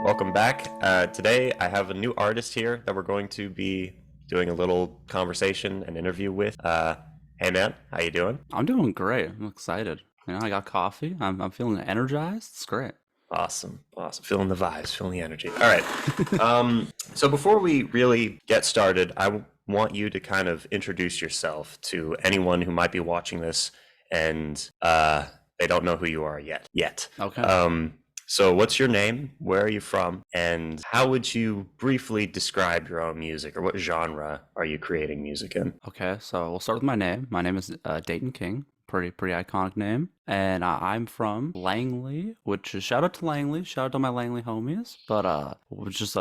Welcome back. Today I have a new artist here that we're going to be doing a little conversation and interview with. Hey man, how you doing? I'm doing great. I'm excited. I got coffee. I'm feeling energized. It's great. Awesome, awesome. Feeling the vibes, feeling the energy. All right. So before we really get started, want you to kind of introduce yourself to anyone who might be watching this and they don't know who you are yet. Okay. So what's your name? Where are you from? And how would you briefly describe your own music, or what genre are you creating music in? Okay. So we'll start with my name. My name is Dayton King. Pretty iconic name. And I'm from Langley, which is shout out to Langley. Shout out to my Langley homies. But it's just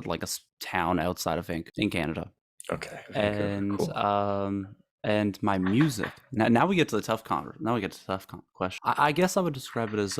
like a town outside of in Canada. Okay, Vancouver, and cool. and my music. Now we get to the question. I guess I would describe it as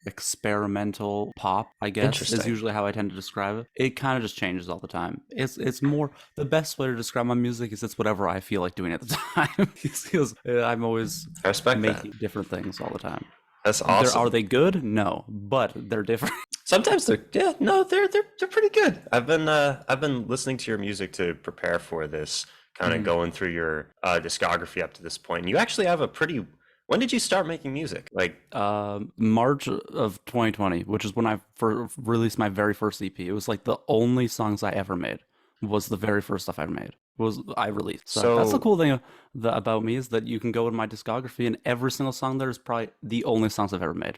experimental pop. I guess is Interesting. usually how I tend to describe it. It kind of just changes all the time. It's more the best way to describe my music is it's whatever I feel like doing at the time. Because I'm always I respect that. making different things all the time. That's Are awesome. they good? No, but they're different. Sometimes they're pretty good. I've been listening to your music to prepare for this, kind of going through your discography up to this point. And you actually have a pretty. When did you start making music? Like, March of 2020, which is when I released my very first EP. It was like the only songs I ever made. Was the very first stuff I made. Was I released. So that's the cool thing about me is that you can go in my discography and every single song there is probably the only songs I've ever made.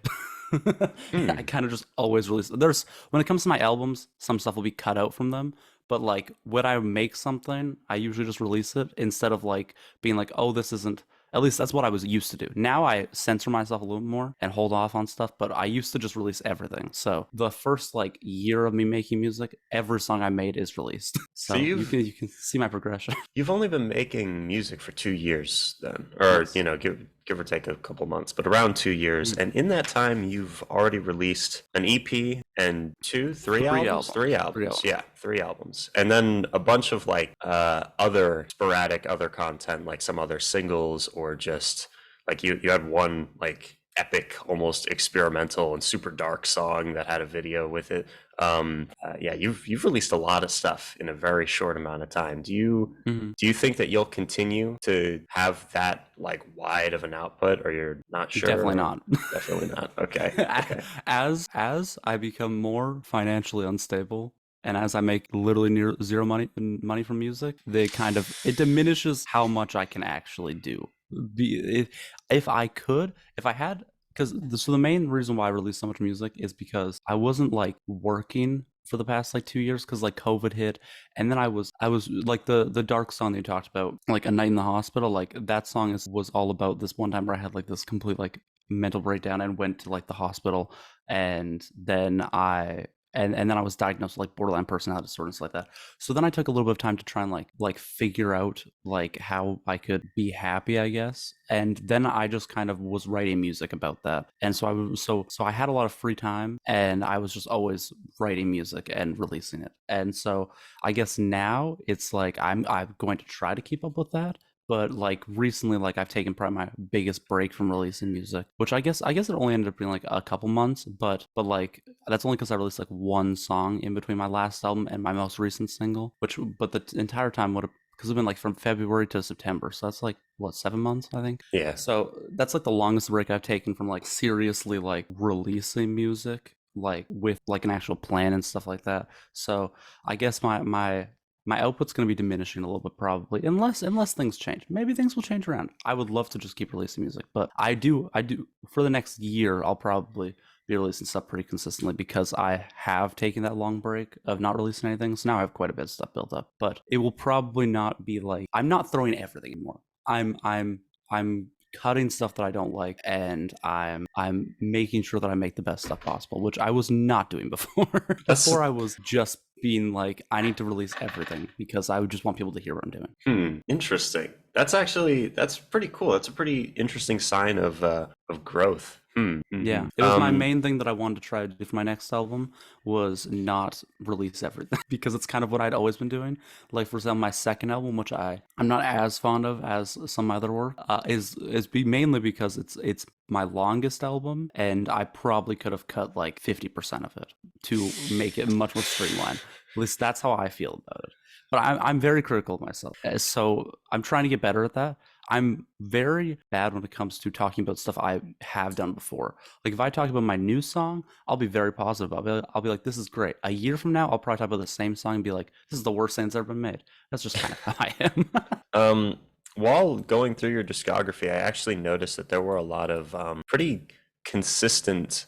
I kind of just always release. When it comes to my albums, some stuff will be cut out from them. But like when I make something, I usually just release it instead of like being like, oh, this isn't. At least that's what I was used to do. Now I censor myself a little more and hold off on stuff, but I used to just release everything. So the first like year of me making music, every song I made is released. So you can see my progression. you've only been making music for 2 years then, or Yes. give or take a couple months, but around 2 years. And in that time, you've already released an EP and three albums, Three albums. yeah, 3 albums, and then a bunch of like other sporadic other content, like some other singles, or just like you had one like epic, almost experimental and super dark song that had a video with it. Yeah, you've released a lot of stuff in a very short amount of time. Do you think that you'll continue to have that like wide of an output, or you're not sure? Definitely not. Definitely not. Okay. Okay. As I become more financially unstable and as I make literally near zero money from music, it diminishes how much I can actually do. If I could, if I had, because so the main reason why I released so much music is because I wasn't like working for the past like 2 years because like COVID hit, and then I was like the dark song that you talked about, like A Night in the Hospital, like that song was all about this one time where I had like this complete like mental breakdown and went to like the hospital, and then I was diagnosed with like borderline personality disorder and stuff like that. So then I took a little bit of time to try and like figure out like how I could be happy, I guess. And then I just kind of was writing music about that. And so I had a lot of free time and I was just always writing music and releasing it. And so I guess now it's like I'm going to try to keep up with that. But like recently, like I've taken probably my biggest break from releasing music, which I guess it only ended up being like a couple months, but like that's only because I released like one song in between my last album and my most recent single, but the entire time would have, because it's been like from February to September, so that's like what, 7 months I think. Yeah. So that's like the longest break I've taken from like seriously like releasing music, like with like an actual plan and stuff like that. So I guess my output's going to be diminishing a little bit probably, unless things change. Maybe things will change around. I would love to just keep releasing music, but I do for the next year I'll probably be releasing stuff pretty consistently because I have taken that long break of not releasing anything. So now I have quite a bit of stuff built up, but it will probably not be like I'm not throwing everything anymore. I'm cutting stuff that I don't like, and I'm making sure that I make the best stuff possible, which I was not doing before. That's Before I was just being like, I need to release everything because I would just want people to hear what I'm doing. interesting. That's pretty cool. That's a pretty interesting sign of growth. Yeah, it was my main thing that I wanted to try to do for my next album was not release everything because it's kind of what I'd always been doing. Like for example, my second album, which I'm not as fond of as some other work, mainly because it's my longest album, and I probably could have cut like 50% of it to make it much more streamlined. At least that's how I feel about it. But I'm very critical of myself, so I'm trying to get better at that. I'm very bad when it comes to talking about stuff I have done before. Like if I talk about my new song, I'll be very positive. I'll be like, this is great. A year from now, I'll probably talk about the same song and be like, this is the worst thing that's ever been made. That's just kind of how I am. Um, while going through your discography, I actually noticed that there were a lot of pretty consistent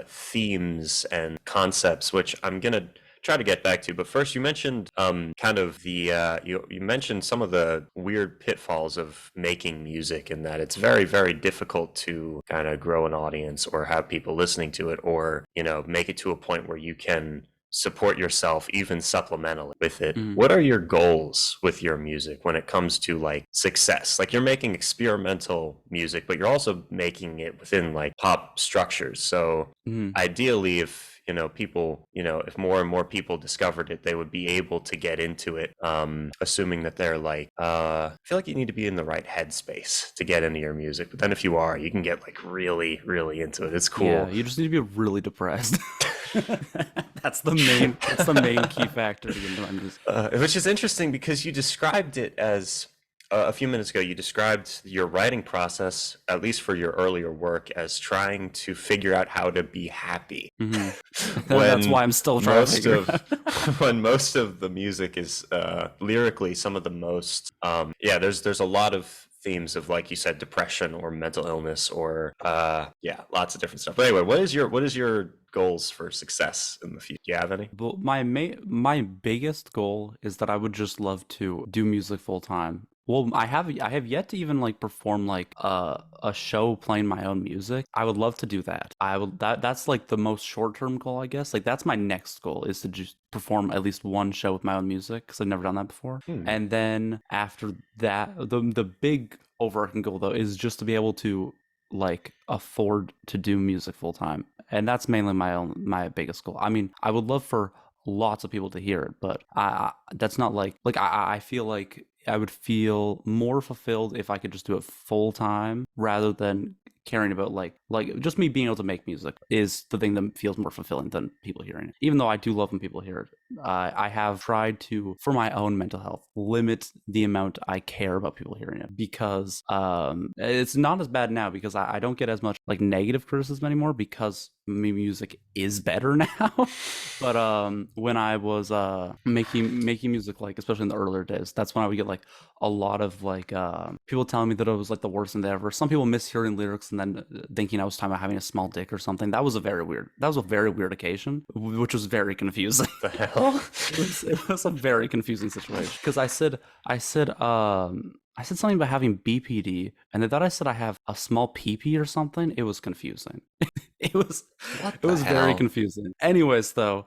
themes and concepts, which I'm gonna try to get back to. But first, you mentioned kind of you mentioned some of the weird pitfalls of making music, and that it's very, very difficult to kind of grow an audience or have people listening to it, or make it to a point where you can support yourself even supplementally with it. Mhm. What are your goals with your music when it comes to like success? Like you're making experimental music, but you're also making it within like pop structures. So Mhm. ideally, if people, if more and more people discovered it, they would be able to get into it, assuming that they're like I feel like you need to be in the right headspace to get into your music, but then if you are, you can get like really, really into it. It's Yeah, cool. you just need to be really depressed. That's the main key factor to get into my music. Which is interesting because you described it as a few minutes ago. You described your writing process, at least for your earlier work, as trying to figure out how to be happy. Hmm. That's when why I'm still trying to most figure of it out. when most of the music is lyrically some of the most yeah, there's a lot of themes of, like you said, depression or mental illness or yeah, lots of different stuff. But anyway, what is your goals for success in the future? Do you have any? But my biggest goal is that I would just love to do music full time. Well, I have yet to even like perform like a show playing my own music. I would love to do that. That's like the most short-term goal, I guess. Like that's my next goal is to just perform at least one show with my own music because I've never done that before. Hmm. And then after that, the big overarching goal though is just to be able to like afford to do music full time, and that's mainly my biggest goal. I mean, I would love for lots of people to hear it, but that's not like I feel like I would feel more fulfilled if I could just do it full time rather than caring about like just me being able to make music is the thing that feels more fulfilling than people hearing it. Even though I do love when people hear it, I have tried to, for my own mental health, limit the amount I care about people hearing it because it's not as bad now because I don't get as much like negative criticism anymore because my music is better now. But when I was making music, like especially in the earlier days, that's when I would get like a lot of like people telling me that it was like the worst thing ever. Some people mishearing lyrics and then thinking I was talking about having a small dick or something. That was a very weird occasion, which was very confusing. The hell? It was a very confusing situation because I said something about having BPD, and they thought I said I have a small PP or something. It was confusing. It was What it the was very hell? confusing. Anyways, though,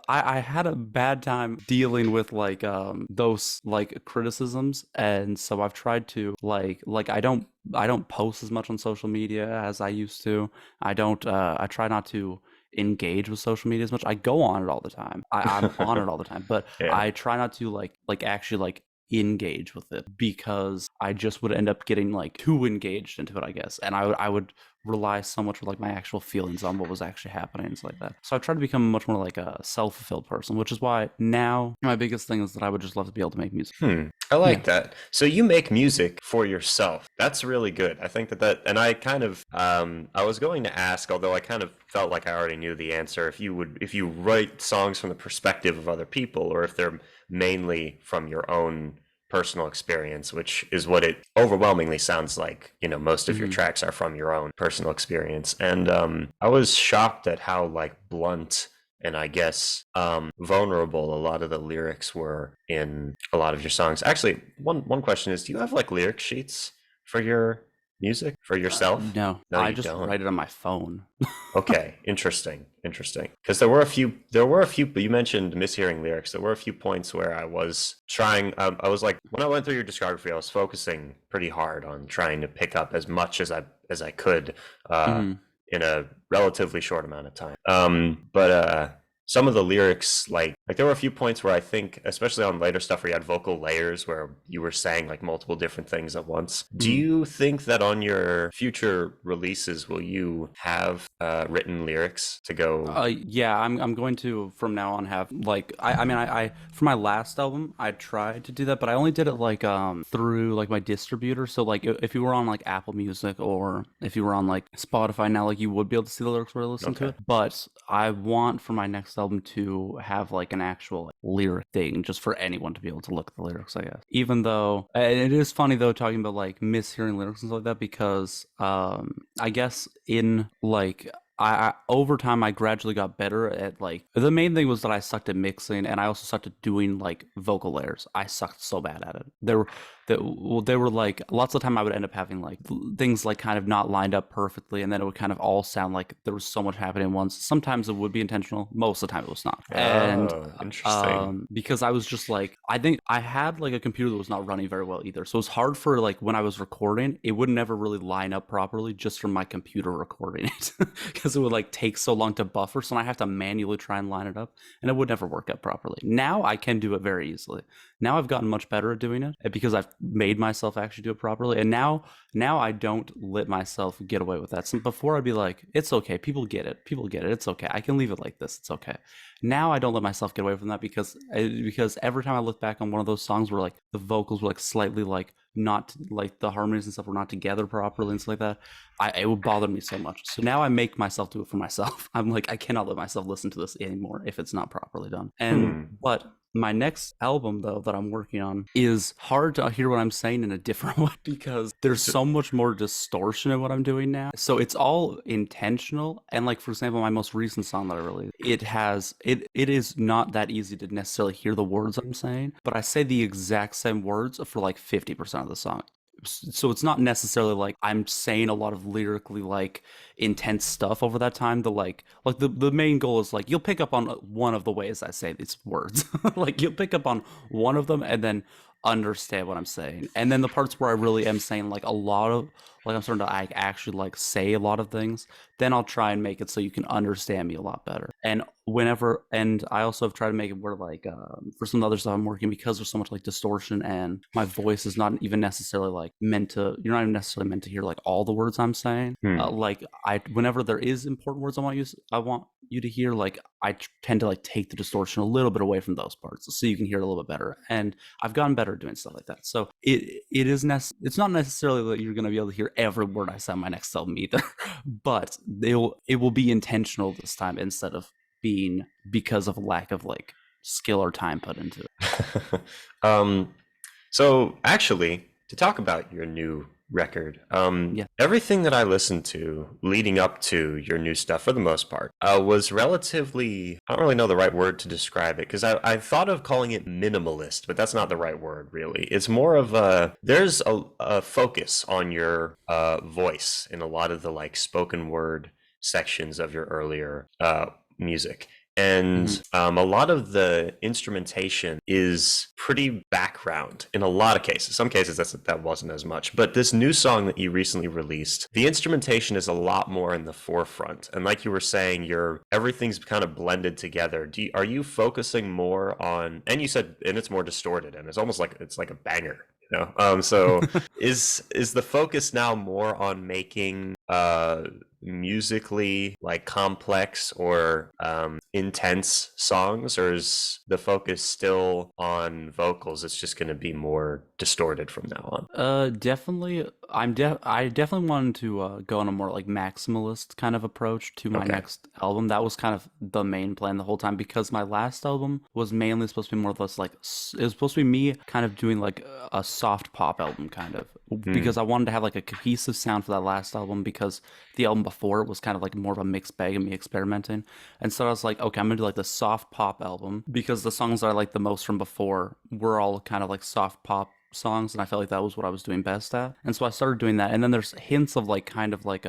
I had a bad time dealing with like those like criticisms, and so I've tried to like I don't post as much on social media as I used to. I try not to engage with social media as much. I go on it all the time. I'm on it all the time, but Yeah. I try not to like actually like engage with it because I just would end up getting like too engaged into it, I guess. And I would rely so much with like my actual feelings on what was actually happening and stuff like that. So I try to become much more like a self-fulfilled person, which is why now my biggest thing is that I would just love to be able to make music. I Yeah. like that. So you make music for yourself. That's really good. I think and I kind of, I was going to ask, although I kind of felt like I already knew the answer, if you write songs from the perspective of other people, or if they're mainly from your own personal experience, which is what it overwhelmingly sounds like. Most of your Hmm. tracks are from your own personal experience. And I was shocked at how like blunt and I guess vulnerable a lot of the lyrics were in a lot of your songs. Actually, one question is, do you have like lyric sheets for your music for yourself? No, No, I you just don't. write it on my phone. Okay, interesting. Because there were a few, but you mentioned mishearing lyrics. There were a few points where I was trying, I was like, when I went through your discography, I was focusing pretty hard on trying to pick up as much as I could, uh, Mhm. in a relatively short amount of time. But some of the lyrics, like there were a few points where I think, especially on later stuff where you had vocal layers where you were saying like multiple different things at once. Do Mhm. you think that on your future releases will you have written lyrics to go? Yeah, I'm going to from now on have like I mean I for my last album I tried to do that, but I only did it like through like my distributor. So like if you were on like Apple Music or if you were on like Spotify now, like you would be able to see the lyrics where I listen to Okay. it. But I want for my next album to have like an actual like, lyric thing just for anyone to be able to look at the lyrics, I guess. Even though and it is funny though talking about like mishearing lyrics and stuff like that because I guess in like I over time I gradually got better at like the main thing was that I sucked at mixing and I also sucked at doing like vocal layers. I sucked so bad at it. There were like lots of time I would end up having like things like kind of not lined up perfectly and then it would kind of all sound like there was so much happening at once. Sometimes it would be intentional, most of the time it was not. And Oh, interesting. because I was just like I think I had like a computer that was not running very well either. So it was hard for like when I was recording, it would never really line up properly just from my computer recording it. Because it would like take so long to buffer. So I have to manually try and line it up, and it would never work out properly. Now I can do it very easily. Now I've gotten much better at doing it because I've made myself actually do it properly. And now I don't let myself get away with that. So before I'd be like, it's okay. People get it. People get it. It's okay. I can leave it like this. It's okay. Now I don't let myself get away from that because every time I look back on one of those songs where like the vocals were like slightly like not like the harmonies and stuff were not together properly and stuff like that, it would bother me so much. So now I make myself do it for myself. I'm like, I cannot let myself listen to this anymore if it's not properly done. And Hmm. but my next album though that I'm working on is hard to hear what I'm saying in a different way because there's So- so much more distortion in what I'm doing now. So it's all intentional. And like for example, my most recent song that I released, it is not that easy to necessarily hear the words I'm saying, but I say the exact same words for like 50% of the song. So it's not necessarily like I'm saying a lot of lyrically like intense stuff over that time. The main goal is like you'll pick up on one of the ways I say these words. Like you'll pick up on one of them and then understand what I'm saying. And then the parts where I really am saying like a lot of like I'm starting to like actually like say a lot of things, then I'll try and make it so you can understand me a lot better. And I also have tried to make it where like for some other stuff I'm working because there's so much like distortion and my voice is not even necessarily like meant to you're not even necessarily meant to hear like all the words I'm saying. Hmm. Like I whenever there is important words I want you to hear like tend to like take the distortion a little bit away from those parts so you can hear it a little bit better. And I've gotten better at doing stuff like that. So it's not necessarily that you're going to be able to hear every word I say on my next album either, but it will be intentional this time instead of being because of a lack of like skill or time put into it. um, so actually, to talk about your new record, Yeah. everything that I listened to leading up to your new stuff, for the most part, was relatively. I don't really know the right word to describe it because I thought of calling it minimalist, but that's not the right word, really. It's more of there's a focus on your voice in a lot of the like spoken word sections of your earlier music. Mhm. And a lot of the instrumentation is pretty background in a lot of cases. Some cases that wasn't as much. But this new song that you recently released, the instrumentation is a lot more in the forefront. And like you were saying, everything's kind of blended together. Are you focusing more on? And you said, and it's more distorted, and it's almost like it's like a banger. So is the focus now more on making musically like complex or intense songs, or is the focus still on vocals? It's just going to be more distorted from now on. Definitely. I definitely wanted to go on a more like maximalist kind of approach to my Okay. next album. That was kind of the main plan the whole time because my last album was mainly supposed to be more or less like it was supposed to be me kind of doing like a soft pop album kind of Hmm. because I wanted to have like a cohesive sound for that last album because the album before it was kind of like more of a mixed bag of me experimenting. And so I was like, okay, I'm gonna do like the soft pop album because the songs that I like the most from before were all kind of like soft pop songs, and I felt like that was what I was doing best at. And so I started doing that. And then there's hints of like kind of like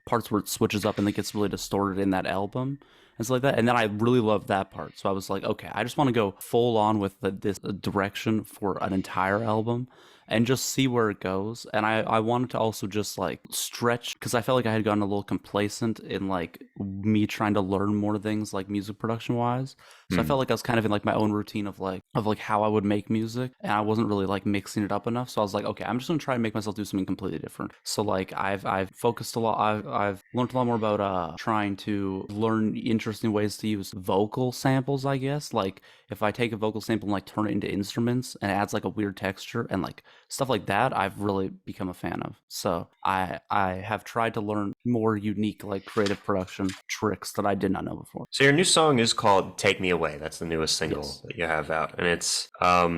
parts where it switches up and it gets really distorted in that album and stuff like that. And then I really loved that part. So I was like, okay, I just want to go full on with this direction for an entire album and just see where it goes. And I wanted to also just like stretch because I felt like I had gotten a little complacent in like me trying to learn more things like music production wise. So I Hmm. felt like I was kind of in like my own routine of like how I would make music, and I wasn't really like mixing it up enough. So I was like, okay, I'm just gonna try and make myself do something completely different. So like I've focused a lot. I've learned a lot more about trying to learn interesting ways to use vocal samples. I guess like if I take a vocal sample and like turn it into instruments and it adds like a weird texture and like stuff like that, I've really become a fan of. So I have tried to learn more unique like creative production tricks that I did not know before. So your new song is called "Take Me Away." That's the newest single Yes. that you have out, and it's a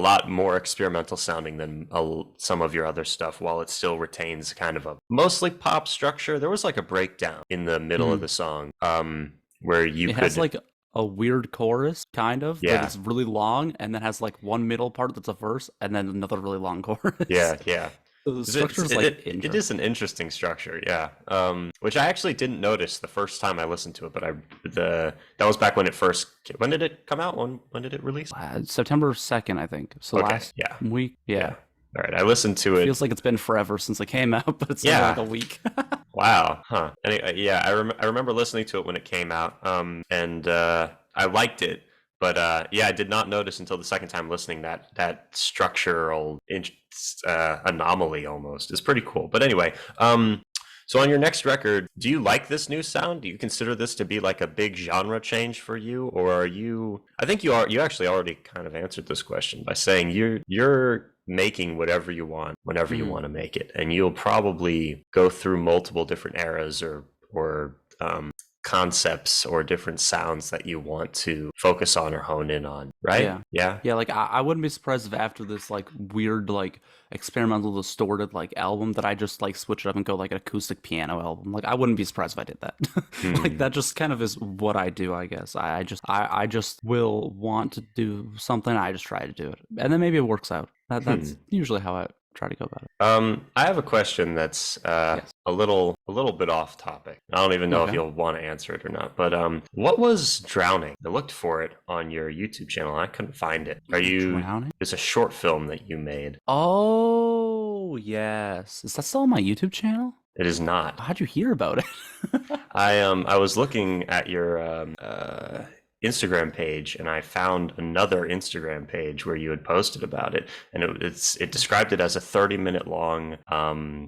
lot more experimental sounding than some of your other stuff. While it still retains kind of a mostly pop structure, there was like a breakdown in the middle of Mhm. the song where you It has could, like a weird chorus, kind of, that yeah, is really long, and then has like one middle part that's a verse, and then another really long chorus. yeah. So the 'Cause structure is like it is interesting. an interesting structure, yeah. Which I actually didn't notice the first time I listened to it, but that was back when it first. When did it come out? When did it release? September 2nd, I think. So Okay, last yeah, week, yeah. yeah. All right, I listened to it. Feels like it's been forever since it came out, but it's only like Yeah. a week. Wow. Huh. Yeah, I remember listening to it when it came out. And I liked it, but yeah, I did not notice until the second time listening that structural anomaly almost is pretty cool. But anyway, so on your next record, do you like this new sound? Do you consider this to be like a big genre change for you, or are you? I think you are. You actually already kind of answered this question by saying you're making whatever you want whenever you Mhm. want to make it, and you'll probably go through multiple different eras or concepts or different sounds that you want to focus on or hone in on, right? Yeah. Yeah. Yeah, like I wouldn't be surprised if after this like weird like experimental distorted like album that I just like switch it up and go like an acoustic piano album. Like I wouldn't be surprised if I did that. Like Hmm. that just kind of is what I do, I guess. I just will want to do something, I just try to do it. And then maybe it works out. That's Hmm. usually how I try to go about it. I have a question that's Yes. a little bit off topic. I don't even know if Okay. you'll want to answer it or not. But what was Drowning? I looked for it on your YouTube channel. And I couldn't find it. Are you? Drowning? It's a short film that you made. Oh, yes. Is that still on my YouTube channel? It is not. How'd you hear about it? I was looking at your Instagram page and I found another Instagram page where you had posted about it, and it described it as a 30-minute long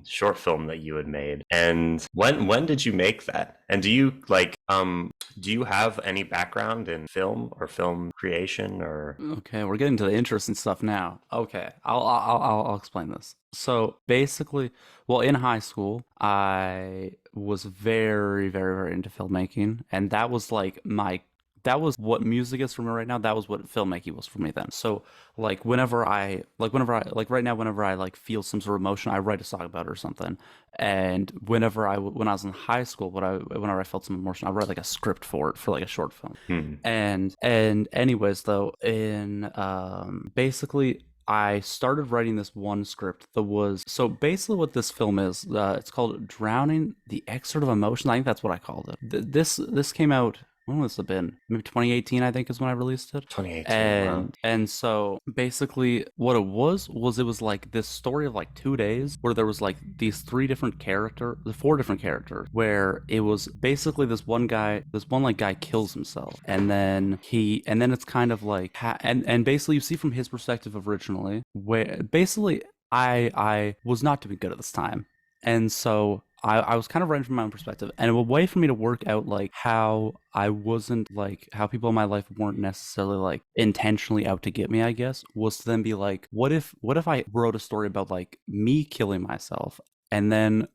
short film that you had made. And when did you make that? And do you have any background in film or film creation or? Okay, we're getting to the interesting stuff now. Okay, I'll explain this. So basically, well, in high school, I was very into filmmaking, and that was like that was what music is for me right now. That was what filmmaking was for me then. So like right now, whenever I like feel some sort of emotion, I write a song about it or something. And when I was in high school, whenever I felt some emotion, I write like a script for it for like a short film. Hmm. And anyways, though, in basically I started writing this one script that was so basically what this film is. It's called "Drowning: The Excerpt of Emotion." I think that's what I called it. This came out. When was it been? Maybe 2018, I think, is when I released it. 2018. Wow. And so basically what it was like this story of like 2 days where there was like these four different characters, where it was basically this one like guy kills himself, and then it's kind of like and basically you see from his perspective originally, where basically I was not doing good at this time, and so I was kind of writing from my own perspective, and a way for me to work out like how I wasn't like how people in my life weren't necessarily like intentionally out to get me, I guess, was to then be like, what if I wrote a story about like me killing myself, and then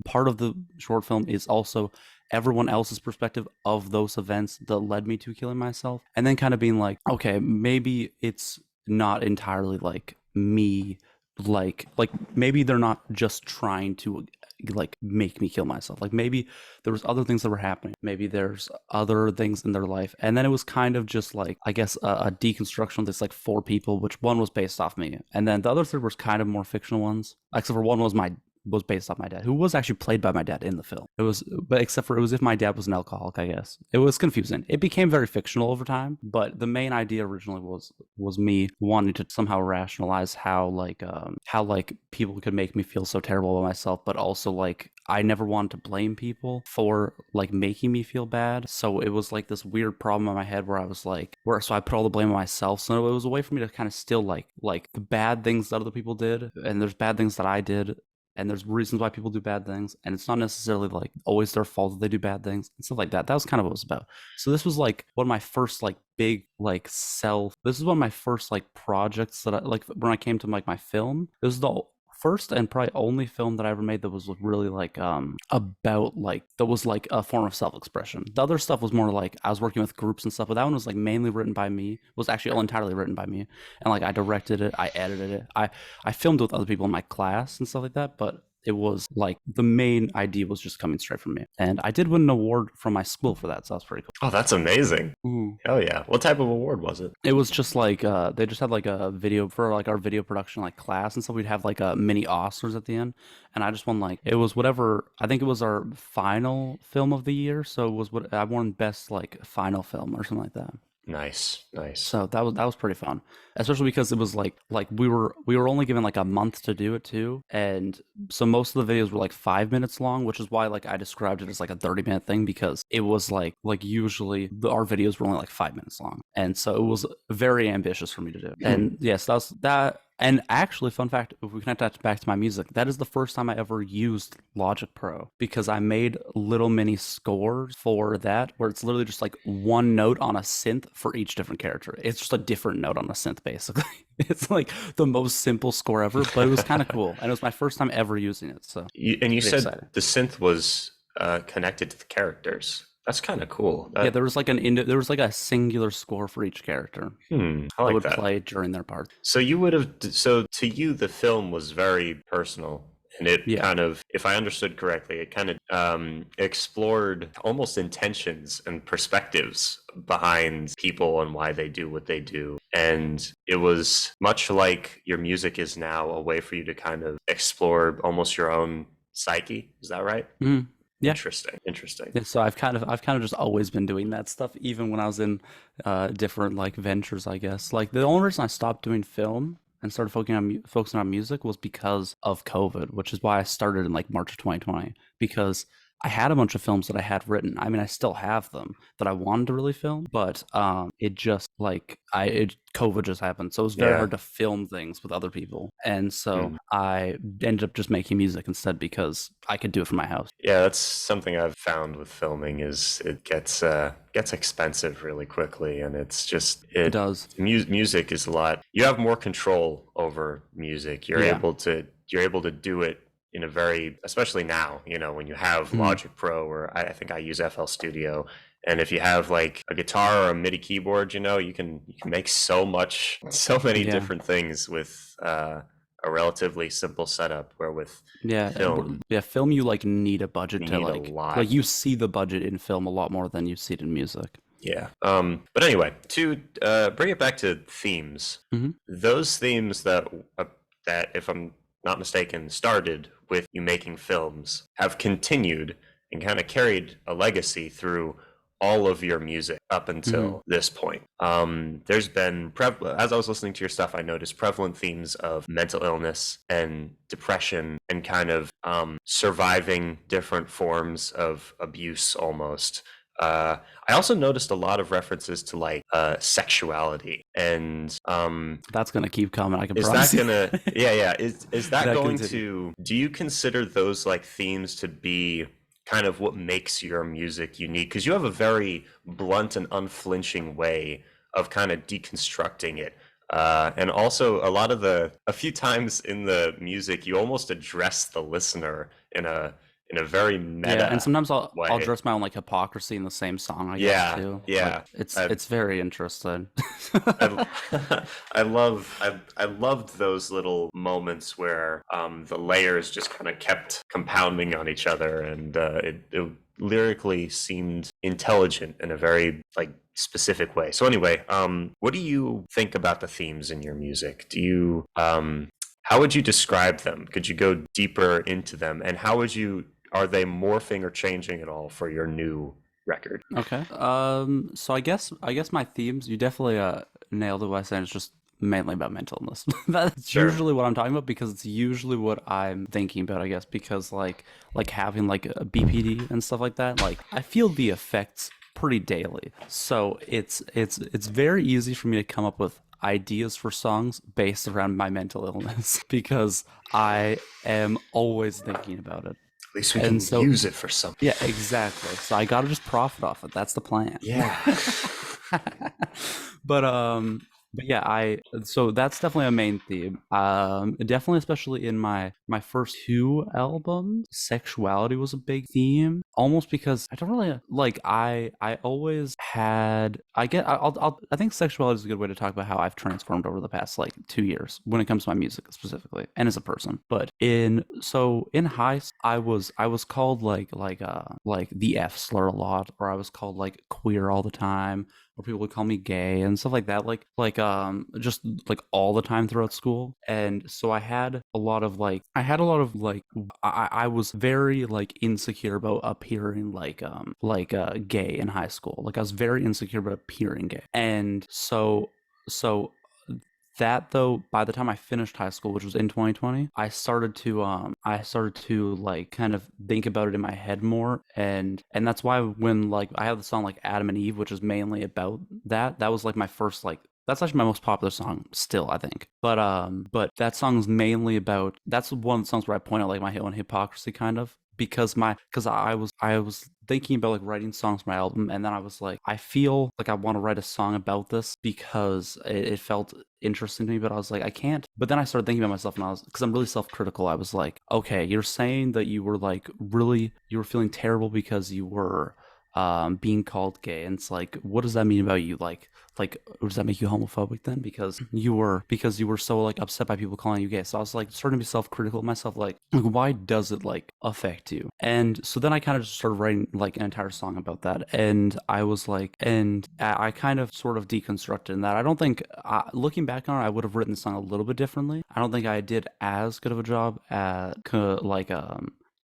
part of the short film is also everyone else's perspective of those events that led me to killing myself, and then kind of being like, okay, maybe it's not entirely like me, like maybe they're not just trying to like make me kill myself. Like maybe there was other things that were happening. Maybe there's other things in their life. And then it was kind of just like, I guess, a deconstruction of this like four people, which one was based off me. And then the other three was kind of more fictional ones. Except for one was based off my dad, who was actually played by my dad in the film. It was, but except for it was if my dad was an alcoholic, I guess. It was confusing. It became very fictional over time, but the main idea originally was me wanting to somehow rationalize how like people could make me feel so terrible about myself, but also like I never wanted to blame people for like making me feel bad. So it was like this weird problem in my head where I was like, so I put all the blame on myself. So it was a way for me to kind of still like the bad things that other people did, and there's bad things that I did, and there's reasons why people do bad things, and it's not necessarily like always their fault that they do bad things and stuff like that. That was kind of what it was about. So this was like one of my first like big like this is one of my first like projects that I like when I came to like my film. This is the first and probably only film that I ever made that was really like about like that was like a form of self-expression. The other stuff was more like I was working with groups and stuff, but that one was like mainly written by me. Was actually all entirely written by me, and like I directed it, I edited it, I filmed with other people in my class and stuff like that, but it was like the main idea was just coming straight from me. And I did win an award from my school for that, so that's pretty Oh, that's amazing. cool. Ooh. Hell yeah. What type of award was it? It was just like they just had like a video for like our video production like class and stuff. We'd have like a mini Oscars at the end, and I just won like it was whatever. I think it was our final film of the year, so it was what I won best like final film or something like that. Nice, nice. So that was pretty fun, especially because it was like we were only given like a month to do it too, and so most of the videos were like 5 minutes long, which is why like I described it as like a 30-minute thing, because it was like usually our videos were only like 5 minutes long, and so it was very ambitious for me to do. And yes, that's that. And actually, fun fact, if we connect that back to my music, that is the first time I ever used Logic Pro, because I made little mini scores for that where it's literally just like one note on a synth for each different character. It's just a different note on a synth, basically. It's like the most simple score ever, but it was kind of cool. And it was my first time ever using it. So you said exciting. the synth was connected to the characters. That's kind of cool. Yeah, there was like there was like a singular score for each character I that like would that. play during their part. So you would have, so to you, the film was very personal, and it Yeah. kind of, if I understood correctly, it kind of explored almost intentions and perspectives behind people and why they do what they do. And it was much like your music is now a way for you to kind of explore almost your own psyche. Is that right? Mhm. Yeah. Interesting. Interesting. Yeah, so I've kind of just always been doing that stuff, even when I was in different like ventures, I guess. Like the only reason I stopped doing film and started focusing on music was because of COVID, which is why I started in like March of 2020, because I had a bunch of films that I had written. I mean, I still have them that I wanted to really film, but it just like COVID just happened, so it was very Yeah. hard to film things with other people, and so Mm. I ended up just making music instead because I could do it from my house. Yeah, that's something I've found with filming is it gets expensive really quickly, and it's just It does. music is a lot. You have more control over music. Yeah. You're able to do it in a very, especially now, when you have Mhm. Logic Pro, or I think I use FL Studio, and if you have like a guitar or a MIDI keyboard, you can make so many Yeah. different things with a relatively simple setup. Where with Yeah, film, yeah, film you like need a budget you to need a like lot. you see the budget in film a lot more than you see it in music. Yeah. But anyway, to bring it back to themes, Hmm. those themes that, if I'm not mistaken, started with you making films, have continued and kind of carried a legacy through all of your music up Hmm. until this point. There's been, as I was listening to your stuff, I noticed prevalent themes of mental illness and depression and kind of surviving different forms of abuse almost. I also noticed a lot of references to like sexuality, and That's gonna keep coming, I can is promise that you. gonna, yeah, yeah, is that That going continue. to, do you consider those like themes to be kind of what makes your music unique? Because you have a very blunt and unflinching way of kind of deconstructing it. And also a few times in the music, you almost address the listener in in a very Yeah, and meta sometimes I'll way. address my own like hypocrisy in the same song, I guess Yeah, too. Like yeah. I it's very interesting. I I loved those little moments where the layers just kind of kept compounding on each other, and it lyrically seemed intelligent in a very like specific way. So anyway, what do you think about the themes in your music? Do you how would you describe them? Could you go deeper into them, and how would you are they morphing or changing at all for your new record? Okay. So I guess my themes, you definitely nailed it by saying it's just mainly about mental illness. That's Sure. usually what I'm talking about because it's usually what I'm thinking about, I guess, because like having like a BPD and stuff like that, like I feel the effects pretty daily. So it's very easy for me to come up with ideas for songs based around my mental illness because I am always thinking about it. At least we And can so use it for something. yeah, exactly. So I gotta just profit off it. That's the plan. Yeah. but but yeah, I so that's definitely a main theme. Definitely especially in my first two albums, sexuality was a big theme. Almost because I don't really like I always had I think sexuality is a good way to talk about how I've transformed over the past like 2 years when it comes to my music specifically and as a person. But in I was called like the F slur a lot, or I was called like queer all the time, or people would call me gay and stuff like that, just like all the time throughout school. And so I was very like insecure about appearing gay in high school. Like I was very insecure about appearing gay. And so that though, by the time I finished high school, which was in 2020, I started to like kind of think about it in my head more. And that's why when like I have the song like Adam and Eve, which is mainly about that was like my first like that's actually my most popular song still, I think. But that song's mainly about that's one of the songs where I point out like my own hypocrisy kind of because I was thinking about like writing songs for my album, and then I was like, I feel like I want to write a song about this because it felt interesting to me, but I was like, I can't. But then I started thinking about myself, and I was because I'm really self-critical. I was like, okay, you're saying that you were feeling terrible because you were being called gay, and it's like, what does that mean about you? Like does that make you homophobic then because you were so like upset by people calling you gay? So I was like starting to be self-critical of myself, like why does it like affect you? And so then I kind of just started writing like an entire song about that, and I was like, and I kind of sort of deconstructed in that. I don't think looking back on it, I would have written the song a little bit differently. I don't think I did as good of a job at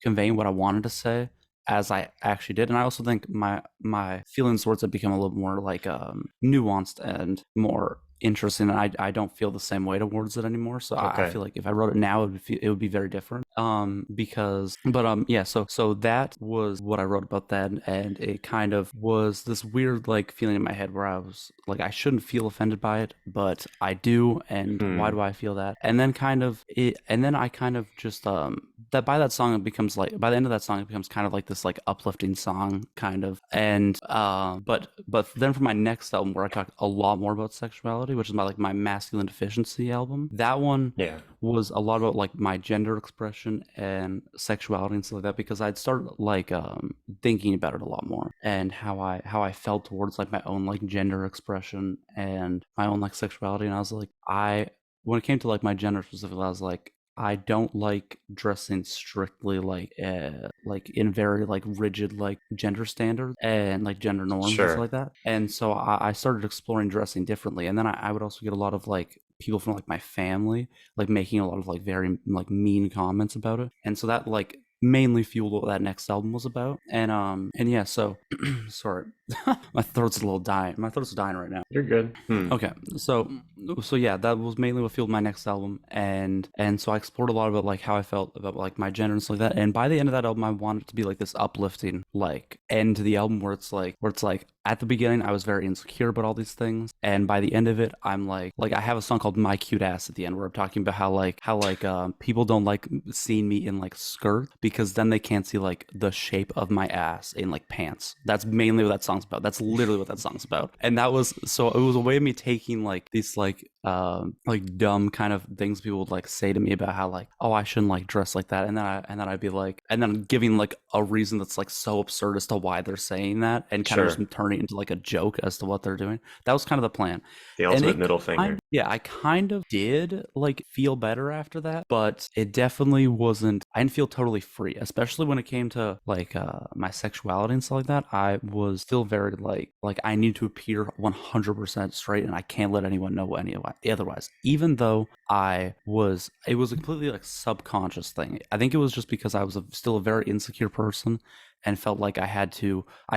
conveying what I wanted to say as I actually did. And I also think my feelings towards it become a little more like nuanced and more interesting, and I don't feel the same way towards it anymore. So I Okay. feel like if I wrote it now, it would be very different. Because but yeah, so that was what I wrote about that, and it kind of was this weird like feeling in my head where I was like, I shouldn't feel offended by it, but I do, and why Hmm. do I feel that? And then I kind of just that by that song it becomes like by the end of that song it becomes kind of like this like uplifting song kind of. And but then for my next album where I talk a lot more about sexuality, which is my like my masculine deficiency album, that one Yeah. was a lot about like my gender expression and sexuality and stuff like that, because I'd started like thinking about it a lot more, and how I felt towards like my own like gender expression and my own like sexuality. And I was like, I when it came to like my gender specifically, I was like, I don't like dressing strictly like in very like rigid like gender standards and like gender norms and stuff Sure. like that. And so I started exploring dressing differently. And then I would also get a lot of like people from like my family like making a lot of like very like mean comments about it. And so that like mainly fueled what that next album was about. And yeah, so sorry. My throat's dying right now. You're good. Hmm. Okay, so yeah, that was mainly what fueled my next album, and so I explored a lot about like how I felt about like my gender and stuff like that. And by the end of that album, I wanted it to be like this uplifting like end to the album where it's like at the beginning I was very insecure about all these things, and by the end of it, I'm like I have a song called "My Cute Ass" at the end where I'm talking about how people don't like seeing me in like skirt because then they can't see like the shape of my ass in like pants. That's mainly what that song's about. That's literally what that song's about. And that was so it was a way of me taking like these like like dumb kind of things people would like say to me about how like, oh, I shouldn't like dress like that, and then I'd be like, and then giving like a reason that's like so absurd as to why they're saying that, and kind of Sure. just turning it into like a joke as to what they're doing. That was kind of the plan. The And ultimate it middle kind finger. yeah, I kind of did like feel better after that, but it definitely wasn't, I didn't feel totally free, especially when it came to like my sexuality and stuff like that. I was still very like I need to appear 100% straight, and I can't let anyone know any otherwise. Even though it was a completely like subconscious thing. I think it was just because I was still a very insecure person and felt like I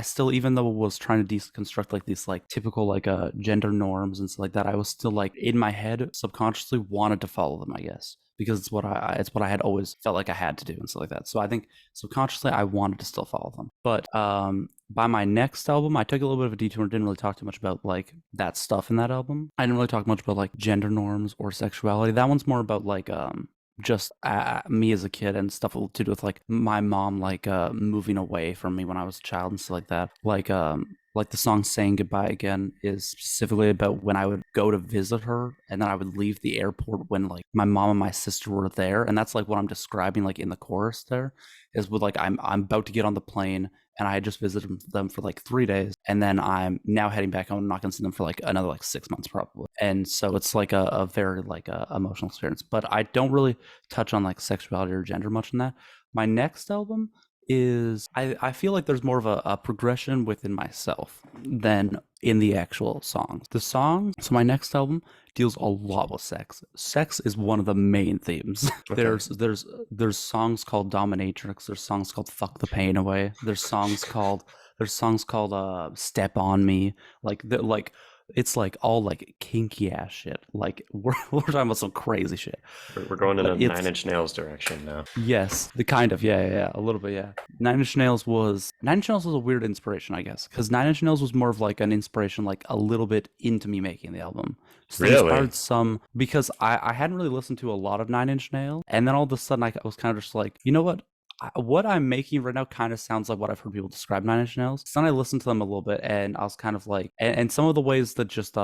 still, even though I was trying to deconstruct like these like typical like gender norms and stuff like that, I was still like in my head subconsciously wanted to follow them, I guess, because it's what I had always felt like I had to do and stuff like that. So I think subconsciously I wanted to still follow them. But by my next album, I took a little bit of a detour and didn't really talk too much about like that stuff in that album. I didn't really talk much about like gender norms or sexuality. That one's more about like just me as a kid and stuff to do with like my mom like moving away from me when I was a child and stuff like that. Like the song Saying Goodbye Again is specifically about when I would go to visit her, and then I would leave the airport when like my mom and my sister were there, and that's like what I'm describing like in the chorus there, is with like I'm about to get on the plane, and I had just visited them for like 3 days, and then I'm now heading back home. I'm not going to see them for like another like 6 months probably, and so it's like a very like emotional experience. But I don't really touch on like sexuality or gender much in that. My next album is I feel like there's more of a progression within myself than in the actual songs. So my next album deals a lot with sex. Sex is one of the main themes. Okay. There's songs called Dominatrix, there's songs called Fuck the Pain Away, there's songs called Step on Me, like it's like all like kinky ass shit. Like we're talking about some crazy shit. We're going in But a Nine it's Inch Nails direction now. yes, the kind of yeah, a little bit, yeah. Nine Inch Nails was a weird inspiration, I guess, because Nine Inch Nails was more of like an inspiration, like a little bit into me making the album. So they Really? inspired some because I hadn't really listened to a lot of Nine Inch Nails, and then all of a sudden I was kind of just like, you know what? What I'm making right now kind of sounds like what I've heard people describe Nine Inch Nails. So then I listened to them a little bit, and I was kind of like, and some of the ways that just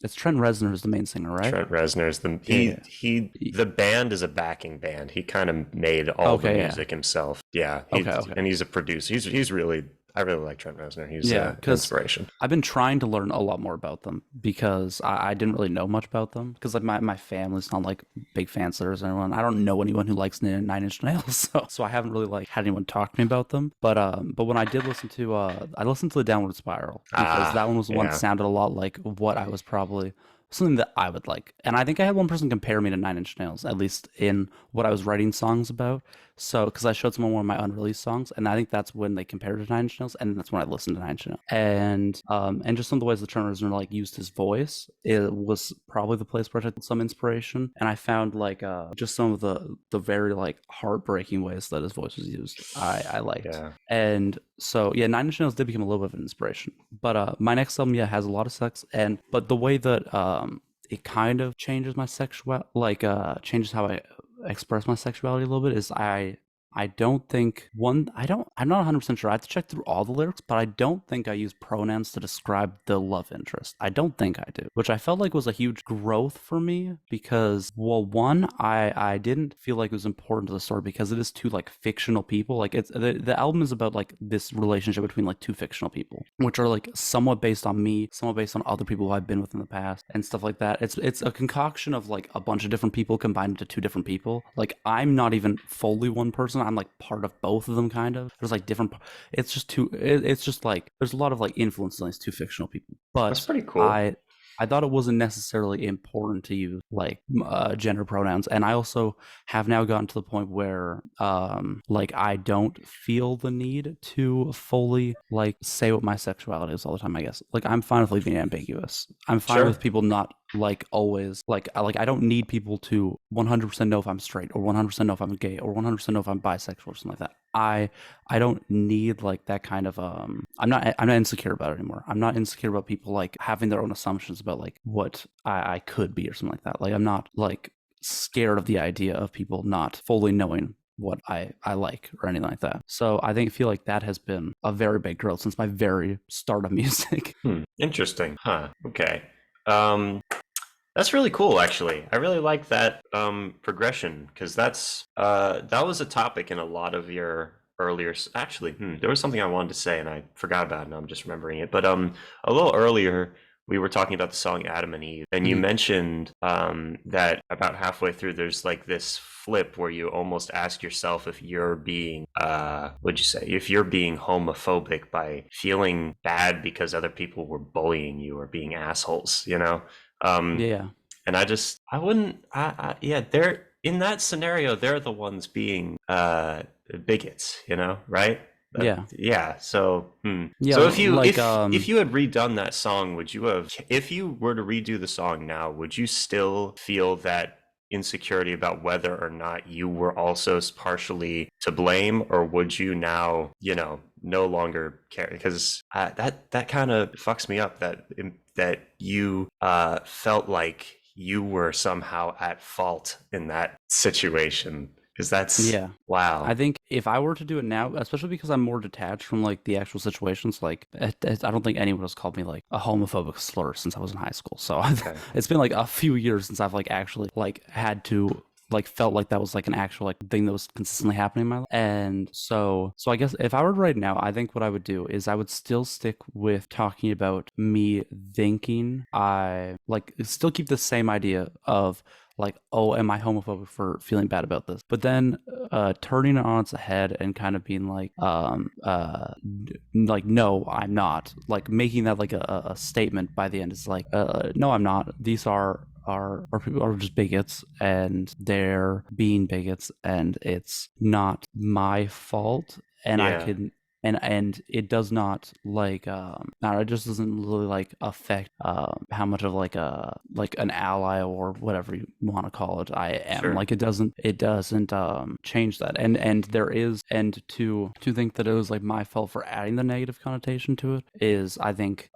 it's Trent Reznor is the main singer, right? Trent Reznor's Yeah. the band is a backing band. He kind of made all the Okay, yeah. music himself. Yeah, Okay. and he's a producer. He's really, I really like Trent Reznor. He's Yeah, an because inspiration. I've been trying to learn a lot more about them because I didn't really know much about them because like my family's not like big fans or anyone. I don't know anyone who likes Nine Inch Nails, so I haven't really like had anyone talk to me about them. But when I did listen to I listened to the Downward Spiral because that one was the one that Yeah, sounded a lot like what I was probably something that I would like. And I think I had one person compare me to Nine Inch Nails, at least in what I was writing songs about. So, because I showed someone one of my unreleased songs, and I think that's when they compared it to Nine Inch Nails, and that's when I listened to Nine Inch Nails. And just some of the ways the Trent Reznor like used his voice, it was probably the place where I took some inspiration. And I found like just some of the very like heartbreaking ways that his voice was used. I liked. yeah. And so yeah, Nine Inch Nails did become a little bit of an inspiration. But my next album, yeah, has a lot of sex, but the way that it kind of changes my sexual changes how I express my sexuality a little bit is I don't think I'm not 100% sure. I have to check through all the lyrics, but I don't think I use pronouns to describe the love interest. I don't think I do, which I felt like was a huge growth for me because, well, one, I didn't feel like it was important to the story because it is two like fictional people. Like it's the album is about like this relationship between like two fictional people, which are like somewhat based on me, somewhat based on other people who I've been with in the past and stuff like that. It's a concoction of like a bunch of different people combined into two different people. Like I'm not even fully one person. I'm like part of both of them, kind of. There's like different. It's just two. It's just like there's a lot of like influence on these two fictional people. That's But pretty cool. I thought it wasn't necessarily important to use like gender pronouns, and I also have now gotten to the point where like I don't feel the need to fully like say what my sexuality is all the time. I guess like I'm fine with leaving it ambiguous. I'm fine Sure. with people not like always like I don't need people to 100% know if I'm straight or 100% know if I'm gay or 100% know if I'm bisexual or something like that. I don't need like that kind of I'm not insecure about it anymore. I'm not insecure about people like having their own assumptions about like what I could be or something like that. Like I'm not like scared of the idea of people not fully knowing what I like or anything like that. So I feel like that has been a very big growth since my very start of music. Interesting. Huh. Okay. Um, That's really cool, actually. I really like that progression because that was a topic in a lot of your earlier. Actually, there was something I wanted to say and I forgot about it, and I'm just remembering it. But a little earlier, we were talking about the song Adam and Eve, and you Mhm. mentioned that about halfway through, there's like this flip where you almost ask yourself if you're being, what'd you say, if you're being homophobic by feeling bad because other people were bullying you or being assholes, you know? Um, Yeah, and I wouldn't, yeah, they're in that scenario, they're the ones being bigots, you know, right? yeah, Yeah. So, yeah. so if you Like if you had redone that song, would you have? If you were to redo the song now, would you still feel that insecurity about whether or not you were also partially to blame, or would you now, no longer care? Because that kind of fucks me up. That you felt like you were somehow at fault in that situation. Because that's yeah. I wow. think if I were to do it now, especially because I'm more detached from like the actual situations, like I don't think anyone has called me like a homophobic slur since I was in high school. So Okay. it's been like a few years since I've like actually like had to like felt like that was like an actual like thing that was consistently happening in my life. And so I guess if I were to write now, I think what I would do is I would still stick with talking about me thinking I like still keep the same idea of like, oh, am I homophobic for feeling bad about this? But then turning it on its head and kind of being like, like, no, I'm not. Like making that like a statement by the end is like, no, I'm not. These are people are just bigots and they're being bigots and it's not my fault and I Yeah. can and it does not like it just doesn't really like affect how much of like a like an ally or whatever you want to call it I am. Sure. Like it doesn't change that. And there is and to think that it was like my fault for adding the negative connotation to it is I think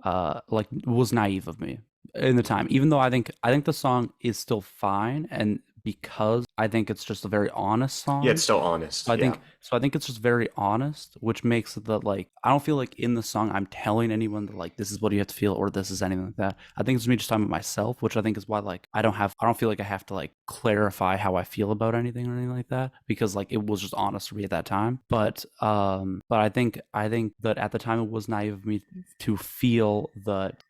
like was naive of me in the time, even though I think the song is still fine, and because I think it's just a very honest Yeah, it's song. still So honest. I Yeah. think so I think it's just very honest, which makes it that like I don't feel like in the song I'm telling anyone that like this is what you have to feel or this is anything like that. I think it's me just talking about myself, which I think is why like I don't feel like I have to like clarify how I feel about anything or anything like that because like it was just honest for me at that time. But I think that at the time it was naive of me to feel that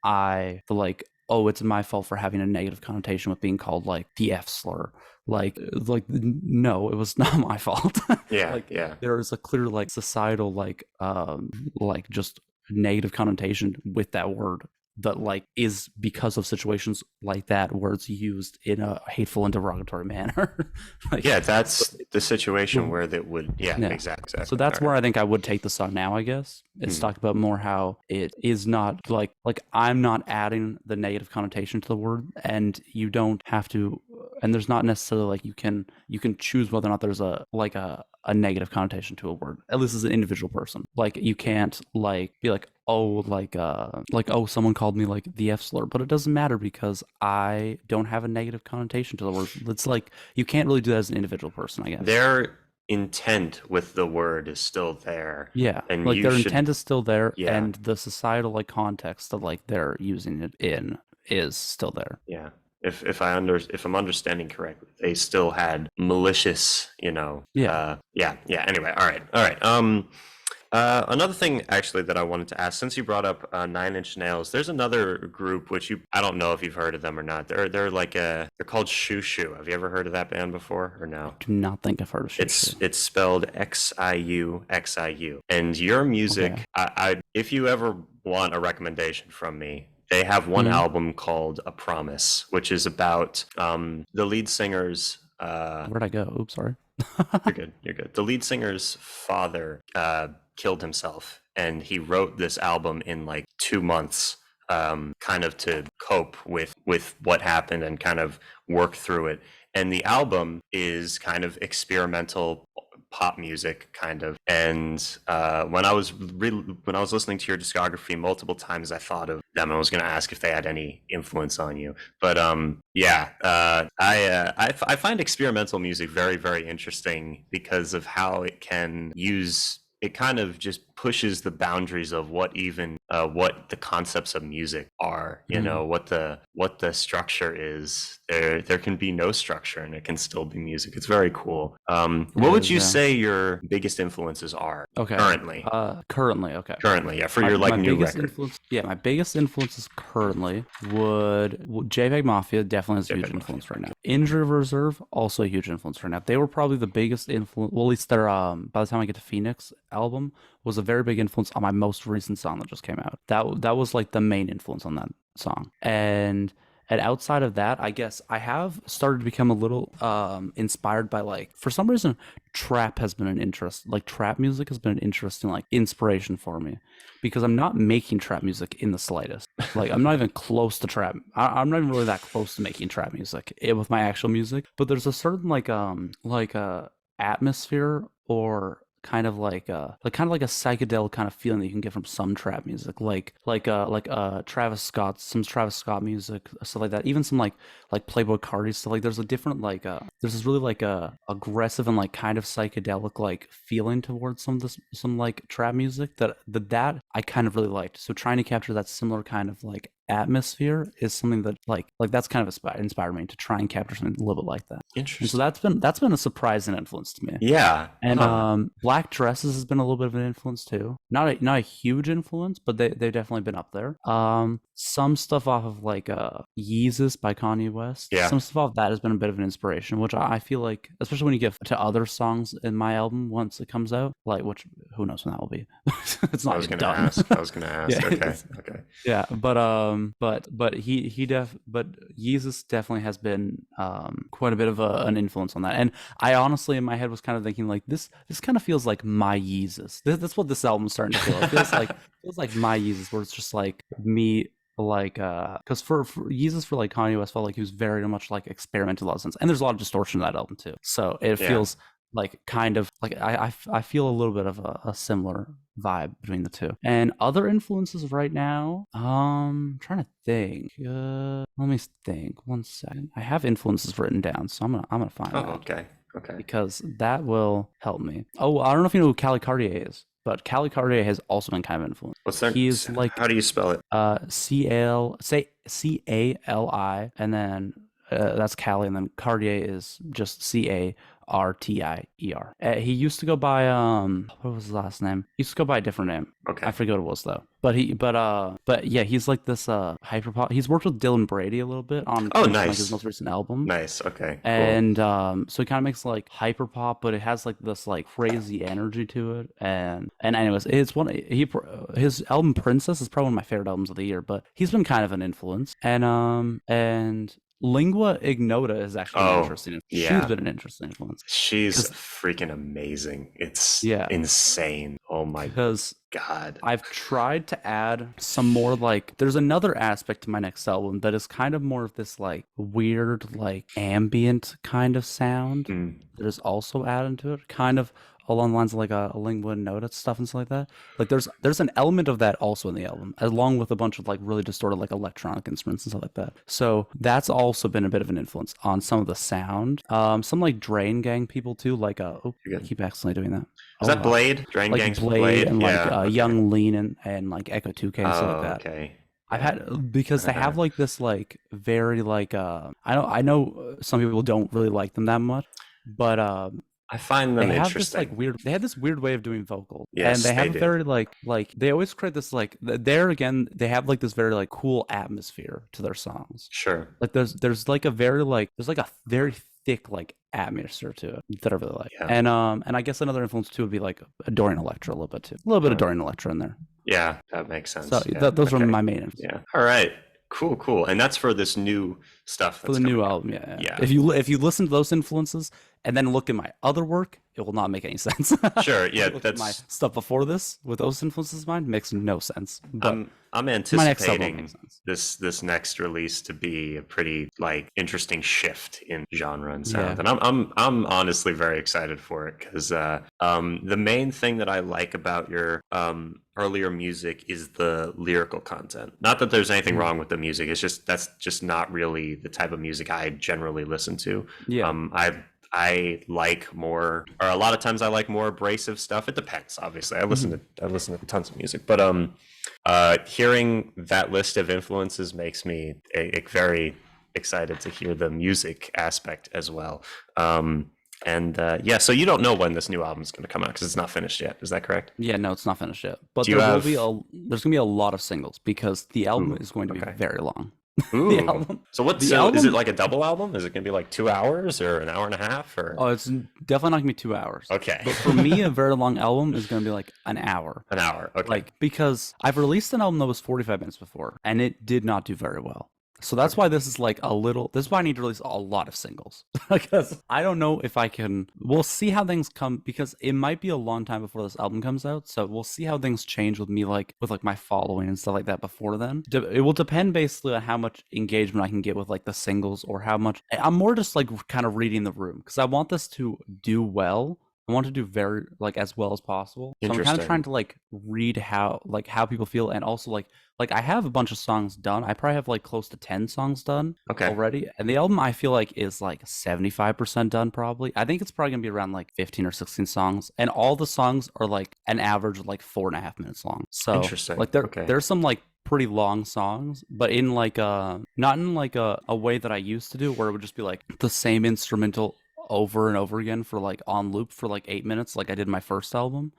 I feel like, oh, it's my fault for having a negative connotation with being called like the F slur. No, it was not my fault. Yeah. Like Yeah. there is a clear like societal like just negative connotation with that word that like is because of situations like that where it's used in a hateful and derogatory manner. Like Yeah, that's the situation the where that would, yeah, yeah. So exactly. All that's right. where I think I would take the song now, I guess. It's Hmm. talked about more how it is not like I'm not adding the negative connotation to the word and you don't have to and there's not necessarily like you can choose whether or not there's a negative connotation to a word, at least as an individual person. Like you can't like be like oh someone called me like the F slur, but it doesn't matter because I don't have a negative connotation to the word. It's like you can't really do that as an individual person, I guess. Their intent with the word is still there, Yeah, and like you their should, intent is still there, yeah, and the societal like context that like they're using it in is still there. yeah. If I'm understanding correctly, they still had malicious, Yeah. yeah, yeah. Anyway, all right. Another thing actually that I wanted to ask, since you brought up Nine Inch Nails, there's another group which I don't know if you've heard of them or not. They're called Shoo Shoo. Have you ever heard of that band before or I no? do not think I've heard of It's Shushu. it's spelled Xiu. And your Okay. music, if you ever want a recommendation from me, they have one Hmm. album called A Promise, which is about the lead singer's Where'd I go? Oops, sorry. you're good. You're good. The lead singer's father killed himself, and he wrote this album in like 2 months, kind of to cope with what happened and kind of work through it. And the album is kind of experimental pop music, kind of. And when I was listening to your discography multiple times, I thought of them. I was going to ask if they had any influence on you, but yeah, I find experimental music very, very interesting because of how it can use. It kind of just pushes the boundaries of what even what the concepts of music are, you know, Mhm. what the structure is. There can be no structure and it can still be music. It's very cool. It What would is, you yeah. say your biggest influences are Okay. currently? Currently, okay. Currently, yeah, for My your like my new biggest record. influence, yeah, my biggest influences currently would JPEG Mafia definitely has a huge JPEG Mafia. influence right now. Injury Reserve also a huge influence right now. They were probably the biggest influence. Well, at least their by the time I get to Phoenix album was a very big influence on my most recent song that just came out. That was like the main influence on that song. And outside of that, I guess I have started to become a little inspired by, like, for some reason trap has been an interest. Like, trap music has been an interesting like inspiration for me, because I'm not making trap music in the slightest. Like, I'm not even close to trap. I'm not even really that close to making trap music with my actual music. But there's a certain atmosphere, or kind of like a psychedelic kind of feeling that you can get from some trap music, Travis Scott, some Travis Scott music, stuff like that. Even some like Playboy Cardi stuff. Like, there's a different there's this really like aggressive and like kind of psychedelic like feeling towards some like trap music that I kind of really liked. So trying to capture that similar kind of like atmosphere is something that that's kind of inspired me to try and capture something a little bit like that. And so Interesting. that's been a surprising influence to me. Yeah. And Huh. black dresses has been a little bit of an influence too. Not a huge influence, but they've definitely been up there. Some stuff off of like Yeezus by Kanye West. Yeah. Some stuff off that has been a bit of an inspiration, which I feel like, especially when you get to other songs in my album once it comes out, like, which who knows when that will be. It's I not was even gonna done. ask. I was gonna ask. Yeah, Okay. Okay. yeah, but Yeezus definitely has been quite a bit of an influence on that. And I honestly, in my head, was kind of thinking like this kind of feels like my Yeezus. That's what this album's starting to feel. It feels like my Yeezus, where it's just like me, like because for Yeezus, for like Kanye West, felt like he was very much like experimental in a lot of sense, and there's a lot of distortion in that album too. So it Yeah. feels like kind of like I feel a little bit of a similar vibe between the two. And other influences right now, trying to think. Let me think. 1 second. I have influences written down, so I'm gonna find Oh, that, okay. Okay. because that will help me. Oh, I don't know if you know who Cali Cartier is, but Cali Cartier has also been kind of influenced. What's that? He's like How do you spell it? CALI, and then that's Cali, and then Cartier is just CARTIER. He used to go by what was his last name? He used to go by a different name. I Okay. forget what it was though. But yeah, he's like this hyper pop. He's worked with Dylan Brady a little bit on Oh, some like his nice. most recent album. Nice. Okay. Cool. And so he kind of makes like hyper pop, but it has like this like crazy energy to it. And anyways, it's his album Princess is probably one of my favorite albums of the year. But he's been kind of an influence. And Lingua Ignota has actually been Oh, interesting. She's yeah. been an interesting influence She's because freaking amazing. It's yeah, insane. Oh my because God. I've tried to add some more, like, there's another aspect to my next album that is kind of more of this like weird like ambient kind of sound Mm. that is also added to it, kind of along the lines of like a lingua nota stuff and stuff like that. Like, there's an element of that also in the album, along with a bunch of like really distorted like electronic instruments and stuff like that. So that's also been a bit of an influence on some of the sound. Some like Drain Gang people too, like oh, You're I good. keep accidentally doing that. Is Oh, that Blade? Drain like Gang's Blade Blade? and like Yeah. Okay. Young Lean and like Echo 2K and stuff like Oh, that. okay. I've Yeah. had, because they have like this like very like I know some people don't really like them that much, but I find them interesting. they have this weird way of doing vocals, and Yes, they they have a do. very like they always create this like there again, they have like this very like cool atmosphere to their songs. Sure. Like there's like a very like there's like a very thick like atmosphere to it that I really like. Yeah. And I guess another influence too would be like Dorian Electra a little bit too. A little bit of Uh, Dorian Electra in there. yeah, that makes So sense. Yeah. those are Okay. my main influences. Yeah. All right. Cool, cool. And that's for this new stuff For that's the new coming out. album, yeah. Yeah. If you listen to those influences and then look at my other work, it will not make any sense. Sure. Yeah, Look at my that's stuff before this with those influences of mine makes no sense. But I'm my next album anticipating makes sense. this next release to be a pretty like interesting shift in genre and sound. Yeah. And I'm honestly very excited for it because the main thing that I like about your earlier music is the lyrical content. Not that there's anything Mhm. wrong with the music. It's just that's just not really the type of music I generally listen to. Yeah. I like more, or a lot of times I like more abrasive stuff. It depends, obviously. I listen to tons of music, but Hearing that list of influences makes me very excited to hear the music aspect as well. And yeah, so you don't know when this new album is going to come out because it's not finished yet. Is that correct? Yeah, no, it's not finished yet. But Do you there will be have? there's gonna be a lot of singles because the album Ooh, is going to be okay. very long. The Ooh. album So what? the So is it album like a double album? Is it going to be like 2 hours or an hour and a half or? Oh, it's definitely not gonna be 2 hours. Okay. But for me, a very long album is gonna be like an hour. An hour. Okay. Like, because I've released an album that was 45 minutes before, and it did not do very well. So that's why this is like this is why I need to release a lot of singles. Because I don't know if I can, we'll see how things come, because it might be a long time before this album comes out. So we'll see how things change with me, like, with like my following and stuff like that before then. It will depend basically on how much engagement I can get with like the singles, or how much, I'm more just like kind of reading the room, because I want this to do well. I want to do very like as well as possible. So I'm kind of Interesting. trying to like read how people feel, and also like I have a bunch of songs done. I probably have like close to 10 songs done Okay. already. And the album I feel like is like 75% done probably. I think it's probably gonna be around like 15 or 16 songs. And all the songs are like an average of like 4.5 minutes long. So Interesting. like Okay. there's some like pretty long songs, but in like not in like a way that I used to do, where it would just be like the same instrumental over and over again for like on loop for like 8 minutes, like I did my first album.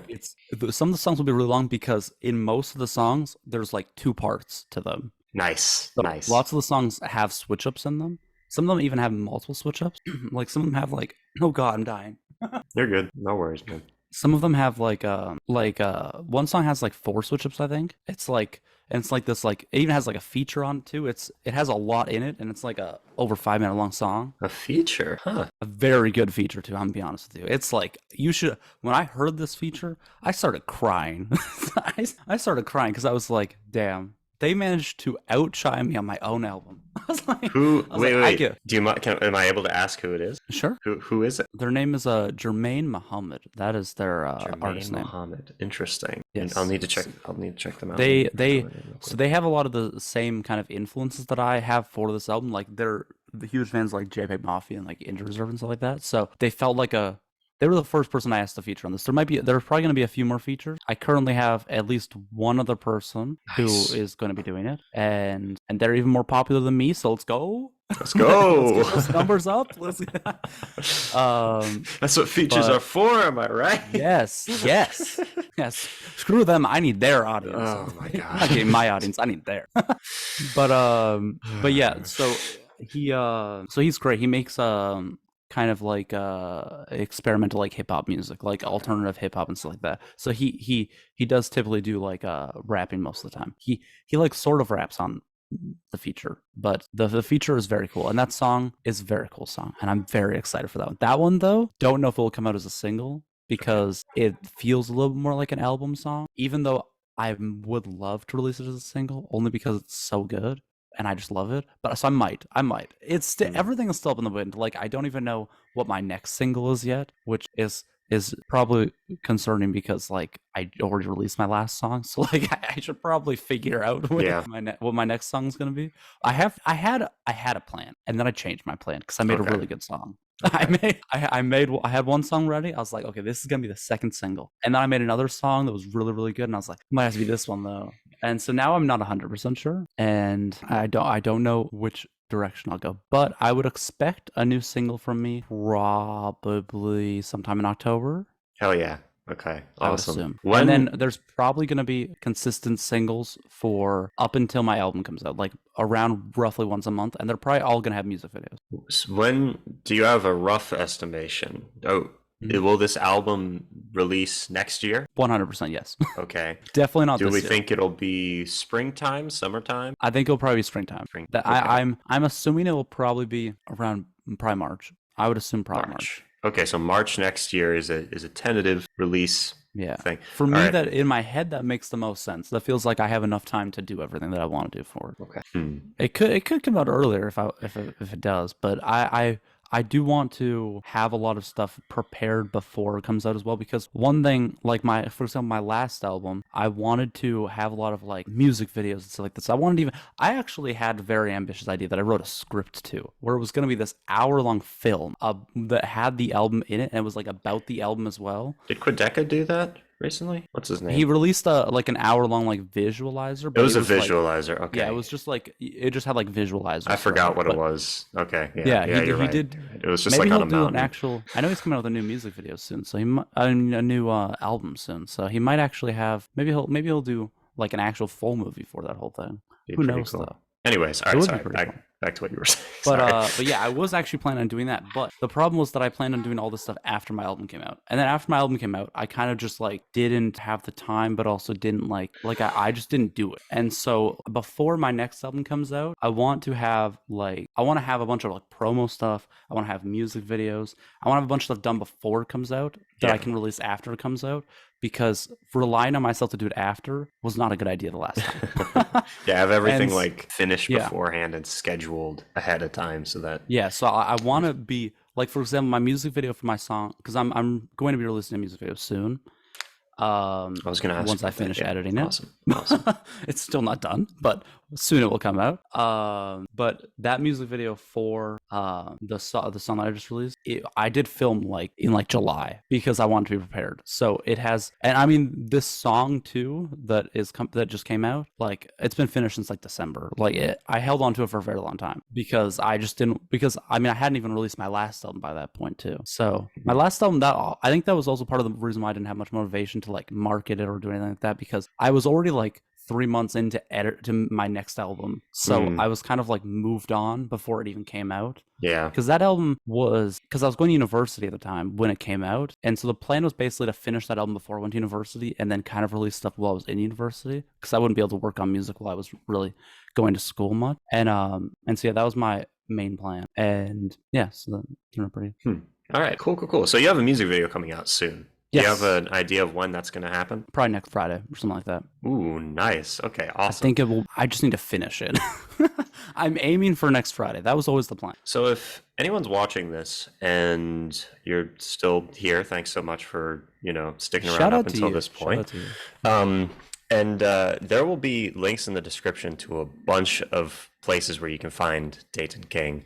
It's some of the songs will be really long because in most of the songs there's like two parts to them. Nice. So Nice. lots of the songs have switch ups in them. Some of them even have multiple switch ups. Like some of them have like, oh god, I'm dying. You're good. No worries, man. Some of them have like one song has like 4 switch ups, I think. It's like, and it's like this, like it even has like a feature on it too. It has a lot in it, and it's like a over 5 minute long song. A feature, huh? A very good feature too, I'm gonna be honest with you. It's like, you should, when I heard this feature, I started crying. I started crying because I was like, damn, they managed to outshine me on my own album. I was like, Who? Wait. get, Do you am I able to ask who it is? sure. Who is it? Their name is Jermaine Muhammad. That is their artist name. Muhammad. Interesting. Yes. I'll need to check. I'll need to check them out. So they have a lot of the same kind of influences that I have for this album. Like they're the huge fans like JPEG Mafia and like Injured Reserve and stuff like that. So they felt like they were the first person I asked to feature on this. There's probably going to be a few more features. I currently have at least one other person who is going to be doing it, and they're even more popular than me. So let's go. Let's go. Let's get those numbers up. That's what features are for. Am I right? Yes. Screw them. I need their audience. Oh my god. I'm not getting my audience. I need their. But yeah. So he's great. He makes kind of like experimental like hip hop music, like alternative hip hop and stuff like that. So he does typically do like rapping most of the time. He like sort of raps on the feature, but the feature is very cool, and that song is a very cool song, and I'm very excited for that one. That one though, don't know if it will come out as a single because it feels a little bit more like an album song, even though I would love to release it as a single only because it's so good and I just love it. But so I might. It's everything is still up in the wind. Like I don't even know what my next single is yet, which is probably concerning because like I already released my last song, so like I should probably figure out what my next song is gonna be. I had a plan, and then I changed my plan because I made a really good song. I had one song ready. I was like, okay, this is gonna be the second single, and then I made another song that was really really good, and I was like, it might have to be this one though. And so now I'm not 100% sure, and I don't know which direction I'll go, but I would expect a new single from me probably sometime in October. Hell yeah. Okay. Awesome. I would assume. And then there's probably going to be consistent singles for up until my album comes out, like around roughly once a month, and they're probably all going to have music videos. When do you have a rough estimation? Will this album release next year? 100% yes. Okay. Definitely not. Do this we year. think it'll be springtime, summertime? I think it'll probably be springtime. Okay. I'm assuming it will probably be around probably March. I would assume probably March. Okay, so March next year is a tentative release. Yeah. Thing. For me, that in my head that makes the most sense. That feels like I have enough time to do everything that I want to do for it. Okay. It could come out earlier if it does, but I do want to have a lot of stuff prepared before it comes out as well, because one thing, like for example, my last album, I wanted to have a lot of like music videos and stuff like this. I actually had a very ambitious idea that I wrote a script to, where it was going to be this hour-long film that had the album in it, and it was like about the album as well. Did Quedeca do that? recently? What's his He name? released a like an hour long like visualizer, It but was it a was like visualizer. yeah, it Okay. was just like it just had like I visualizers forgot throughout. what it But was. Okay. Yeah. yeah, Yeah, you're he right. did. You're right. It was just Maybe like on he'll a do an mountain. actual. I know he's coming out with a new music video soon, so a new album soon. So he might actually have. Maybe he'll do like an actual full movie for that whole thing. Be Who pretty knows cool. though? Anyways, all It right, would be sorry. pretty cool. Back to what you were saying. But Sorry. yeah, I was actually planning on doing that. But the problem was that I planned on doing all this stuff after my album came out. And then after my album came out, I kind of just like didn't have the time, but also didn't I just didn't do it. And so before my next album comes out, I want to have a bunch of like promo stuff. I want to have music videos. I want to have a bunch of stuff done before it comes out that I Yeah. can release after it comes out. Because relying on myself to do it after was not a good idea the last time. Yeah, have everything And like finished yeah. beforehand and scheduled ahead of time so that Yeah, so I want to be like, for example, my music video for my song, because I'm going to be releasing a music video soon. I was going to ask Once I about that. finish Yeah. editing it. Awesome. Awesome. It's still not done, but soon it will come out. But that music video for the song that I just released, I did film like in like July because I wanted to be prepared. So it has, and I mean this song too that just came out, like it's been finished since like December. I held on to it for a very long time because I just didn't because I mean I hadn't even released my last album by that point too. So my last album, I think that was also part of the reason why I didn't have much motivation to like market it or do anything like that, because I was already like 3 months into my next album, so I was kind of like moved on before it even came out. Yeah. Because that album was because I was going to university at the time when it came out, and so the plan was basically to finish that album before I went to university, and then kind of release stuff while I was in university, because I wouldn't be able to work on music while I was really going to school much. And so yeah, that was my main plan. And yeah, so that turned out pretty. All right. Cool. So you have a music video coming out soon. Do Yes. you have an idea of when that's going to happen? Probably next Friday or something like that. Ooh, nice. Okay, I awesome. think it will. I just need to finish it. I'm aiming for next Friday. That was always the plan. So if anyone's watching this and you're still here, thanks so much for, sticking around Shout up out to until you. this Shout point. out to you. And there will be links in the description to a bunch of places where you can find Dayton King,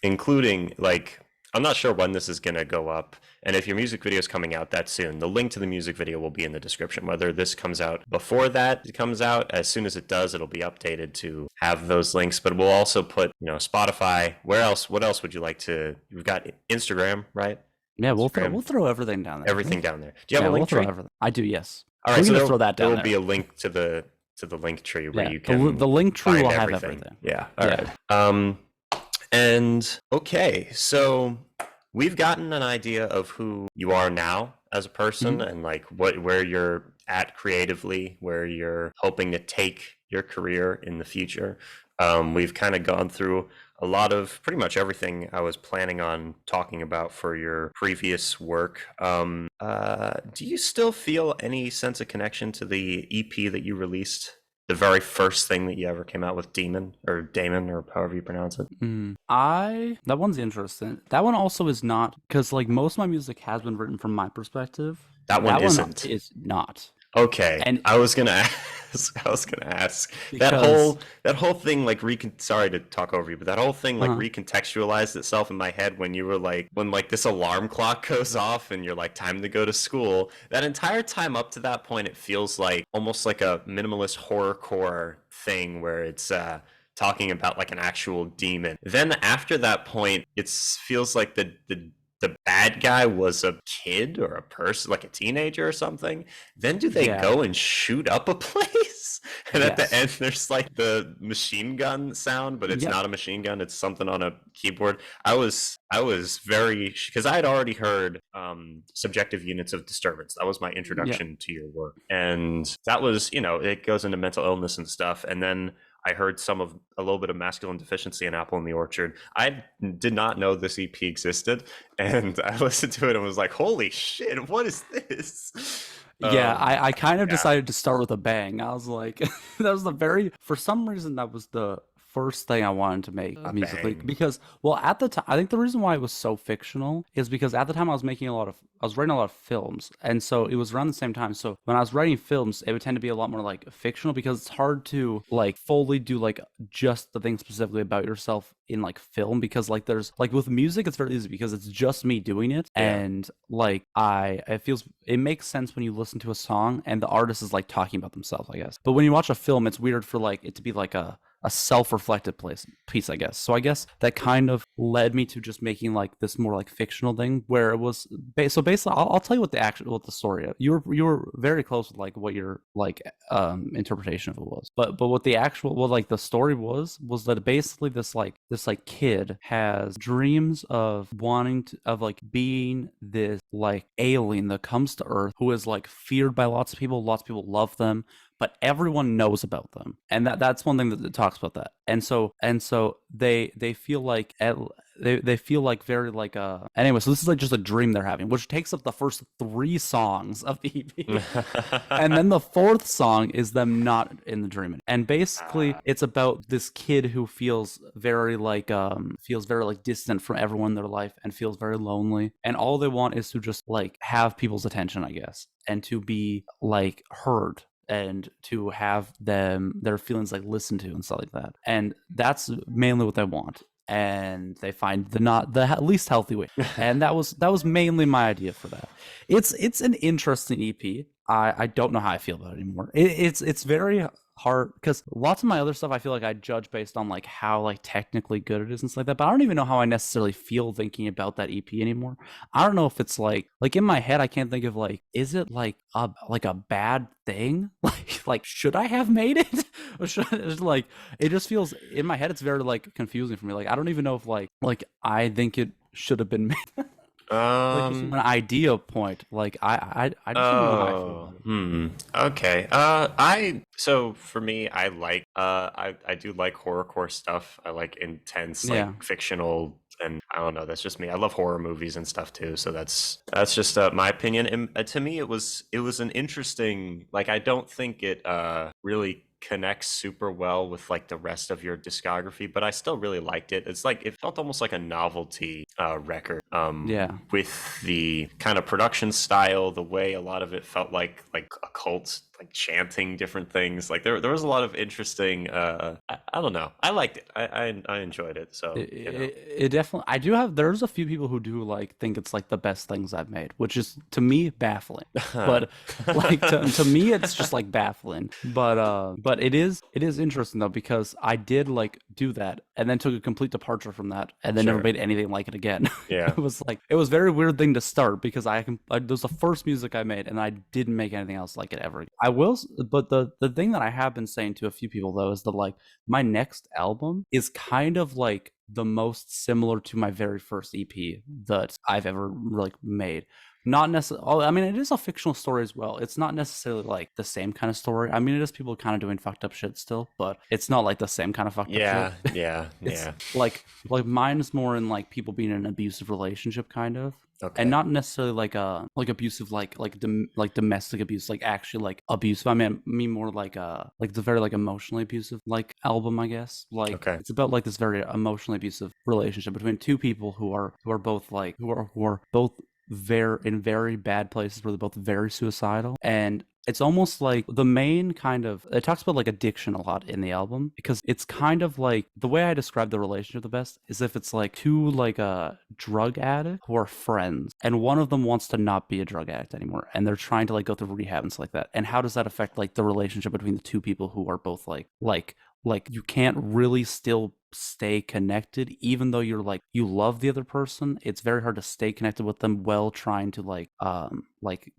including like, I'm not sure when this is going to go up. And if your music video is coming out that soon, the link to the music video will be in the description. Whether this comes out before that it comes out, as soon as it does, it'll be updated to have those links. But we'll also put, Spotify. Where else? What else would you like to? You've got Instagram, right? Yeah, we'll throw everything down there. Everything down there. Do you have a we'll link throw tree? everything. I do, yes. All right, We're so gonna throw that there down will there. be a link to the link tree where you can the link tree find will have everything. Yeah. All right. And okay, so we've gotten an idea of who you are now as a person and like where you're at creatively, where you're hoping to take your career in the future. We've kind of gone through a lot of pretty much everything I was planning on talking about for your previous work. Do you still feel any sense of connection to the EP that you released? The very first thing that you ever came out with, Damon, or however you pronounce it. That one's interesting. That one also is not, because like most of my music has been written from my perspective. That one isn't. Is not. Okay, And I was gonna ask that whole thing like sorry to talk over you, but that whole thing like recontextualized itself in my head when you were like when like this alarm clock goes off and you're like time to go to school. That entire time up to that point, it feels like almost like a minimalist horrorcore thing where it's talking about like an actual demon. Then after that point, it feels like the bad guy was a kid or a person, like a teenager or something. Then do they go and shoot up a place? And at the end, there's like the machine gun sound, but it's not a machine gun. It's something on a keyboard. I was very, because I had already heard Subjective Units of Disturbance. That was my introduction to your work. And that was, it goes into mental illness and stuff. And then I heard a little bit of Masculine Deficiency in Apple in the Orchard. I did not know this EP existed, and I listened to it and was like, holy shit, what is this? I kind of decided to start with a bang. I was like, for some reason, that was the first thing I wanted to make musically Bang. because, well, at the time, I think the reason why it was so fictional is because at the time I was writing a lot of films, and so it was around the same time. So when I was writing films, it would tend to be a lot more like fictional because it's hard to like fully do like just the thing specifically about yourself in like film because like there's like with music it's very easy because it's just me doing it Yeah. and like it makes sense when you listen to a song and the artist is like talking about themselves, I guess. But when you watch a film, it's weird for like it to be like a self-reflective piece, I guess. So I guess that kind of led me to just making like this more like fictional thing where it was so basically I'll tell you what the story is. You were very close with like what your like interpretation of it was. But what the actual what like the story was that basically this like kid has dreams of wanting to of like being this like alien that comes to Earth who is like feared by lots of people. Lots of people love them, but everyone knows about them, and that's one thing that it talks about that. And so they feel like they feel like very like anyway. So this is like just a dream they're having, which takes up the first 3 songs of the EP, and then the 4th song is them not in the dream. And basically, it's about this kid who feels very like distant from everyone in their life and feels very lonely, and all they want is to just like have people's attention, I guess, and to be like heard and to have their feelings like listened to and stuff like that. And that's mainly what they want. And they find the least healthy way. And that was mainly my idea for that. It's an interesting EP. I don't know how I feel about it anymore. It's very hard because lots of my other stuff I feel like I judge based on like how like technically good it is and stuff like that. But I don't even know how I necessarily feel thinking about that EP anymore. I don't know if it's like in my head I can't think of like is it like a bad thing? Like should I have made it? Or should like it just feels in my head it's very like confusing for me. Like I don't even know if like I think it should have been made. Like just from an idea point, like I just don't know how I feel about it. Okay. So for me, I like I do like horrorcore stuff. I like intense, Yeah. like fictional, and I don't know. That's just me. I love horror movies and stuff too. So that's just my opinion. And to me, it was an interesting. Like I don't think it really connects super well with like the rest of your discography, but I still really liked it. It's like it felt almost like a novelty record. Yeah. With the kind of production style, the way a lot of it felt like occult, like chanting different things. Like there was a lot of interesting. I don't know. I liked it. I enjoyed it. So It definitely there's a few people who do like think it's like the best things I've made, which is to me baffling. But like to me it's just like baffling. But it is interesting though because I did like do that and then took a complete departure from that and then never Sure. made anything like it again. Yeah. It was a very weird thing to start because it was the first music I made and I didn't make anything else like it ever again. But the thing that I have been saying to a few people though is that like my next album is kind of like the most similar to my very first EP that I've ever like made. Not necessarily. I mean, it is a fictional story as well. It's not necessarily like the same kind of story. I mean, it is people kind of doing fucked up shit still, but it's not like the same kind of fucked Yeah. up shit. Yeah. It's Yeah. like mine's more in like people being in an abusive relationship, kind of. Okay. And not necessarily like abusive like domestic abuse, like actually like abusive. I mean more like the very like emotionally abusive like album, I guess. Like Okay. it's about like this very emotionally abusive relationship between two people who are both like who are both very bad places where they're both very suicidal. And it's almost like the main kind of it talks about like addiction a lot in the album because it's kind of like the way I describe the relationship the best is if it's like two like a drug addict who are friends and one of them wants to not be a drug addict anymore and they're trying to like go through rehab and stuff like that. And how does that affect like the relationship between the two people who are both like you can't really still stay connected even though you're like you love the other person. It's very hard to stay connected with them while trying to like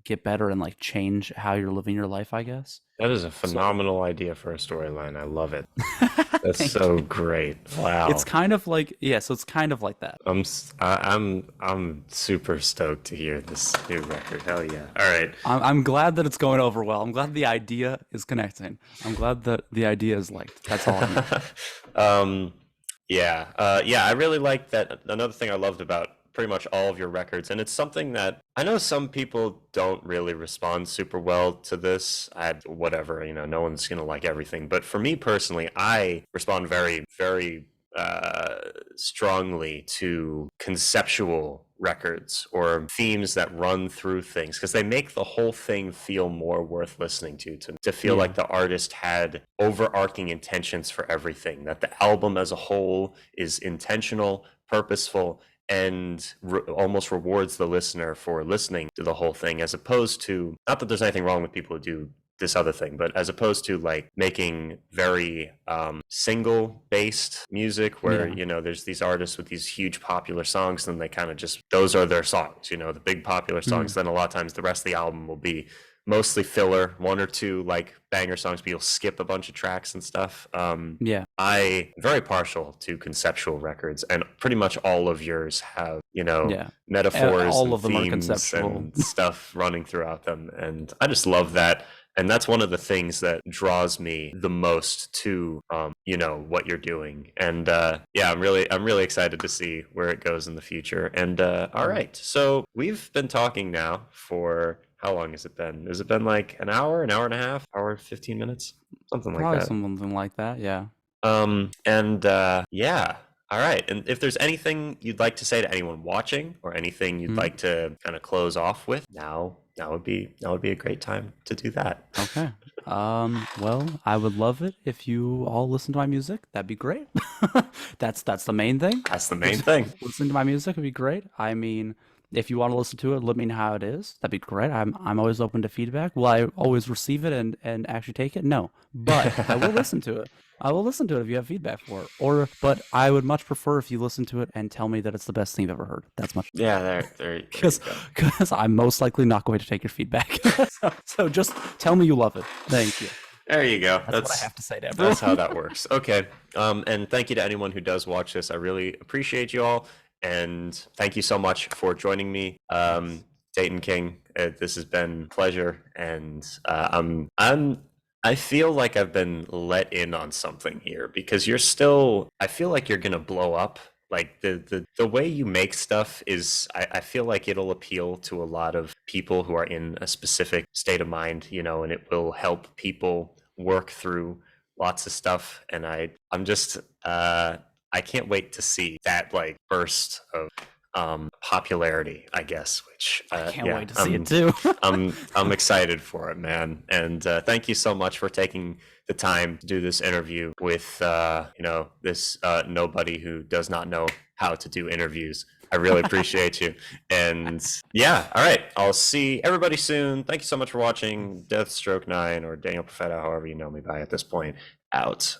get better and like change how you're living your life, I guess. That is a phenomenal idea for a storyline. I love it. That's Thank so you. great. Wow. It's kind of like so it's kind of like that. I'm super stoked to hear this new record. Hell yeah. All right. I'm glad that it's going over well. I'm glad the idea is connecting. I'm glad that the idea is liked. That's all I need. Yeah. I really like that. Another thing I loved about pretty much all of your records, and it's something that I know some people don't really respond super well to this. Whatever, no one's gonna like everything, but for me personally, I respond very, very strongly to conceptual records or themes that run through things because they make the whole thing feel more worth listening to feel like the artist had overarching intentions for everything, that the album as a whole is intentional, purposeful, and almost rewards the listener for listening to the whole thing, as opposed to, not that there's anything wrong with people who do this other thing, but as opposed to like making very single based music where there's these artists with these huge popular songs and they kind of just, those are their songs, the big popular songs. Then a lot of times the rest of the album will be mostly filler, one or two like banger songs, but you'll skip a bunch of tracks and stuff. I'm very partial to conceptual records, and pretty much all of yours have metaphors all and of them are themes conceptual and stuff running throughout them, and I just love that. And that's one of the things that draws me the most to what you're doing. And I'm really excited to see where it goes in the future. And all right, so we've been talking now for, how long has it been? Has it been like an hour and a half, hour 15 minutes, something like that? Something like that, yeah. All right. And if there's anything you'd like to say to anyone watching, or anything you'd like to kind of close off with, now would be a great time to do that. Okay. Well, I would love it if you all listen to my music. That'd be great. That's the main thing. That's the main thing. Listening to my music would be great. I mean, if you want to listen to it, let me know how it is. That'd be great. I'm always open to feedback. Will I always receive it and actually take it? No, but I will listen to it. I will listen to it if you have feedback for it. But I would much prefer if you listen to it and tell me that it's the best thing you've ever heard. That's much. Yeah, there. Because I'm most likely not going to take your feedback. so just tell me you love it. Thank you. There you go. That's what I have to say to everyone. That's how that works. Okay. And thank you to anyone who does watch this. I really appreciate you all. And thank you so much for joining me, Dayton King. This has been a pleasure, and I feel like I've been let in on something here, because I feel like you're gonna blow up. Like the way you make stuff is, I feel like it'll appeal to a lot of people who are in a specific state of mind, and it will help people work through lots of stuff. And I'm just I can't wait to see that like burst of popularity, I guess, which I can't wait to see it too. I'm excited for it, man. And thank you so much for taking the time to do this interview with this nobody who does not know how to do interviews. I really appreciate you. And all right, I'll see everybody soon. Thank you so much for watching. Deathstroke 9, or Daniel Profeta, however you know me by at this point, out.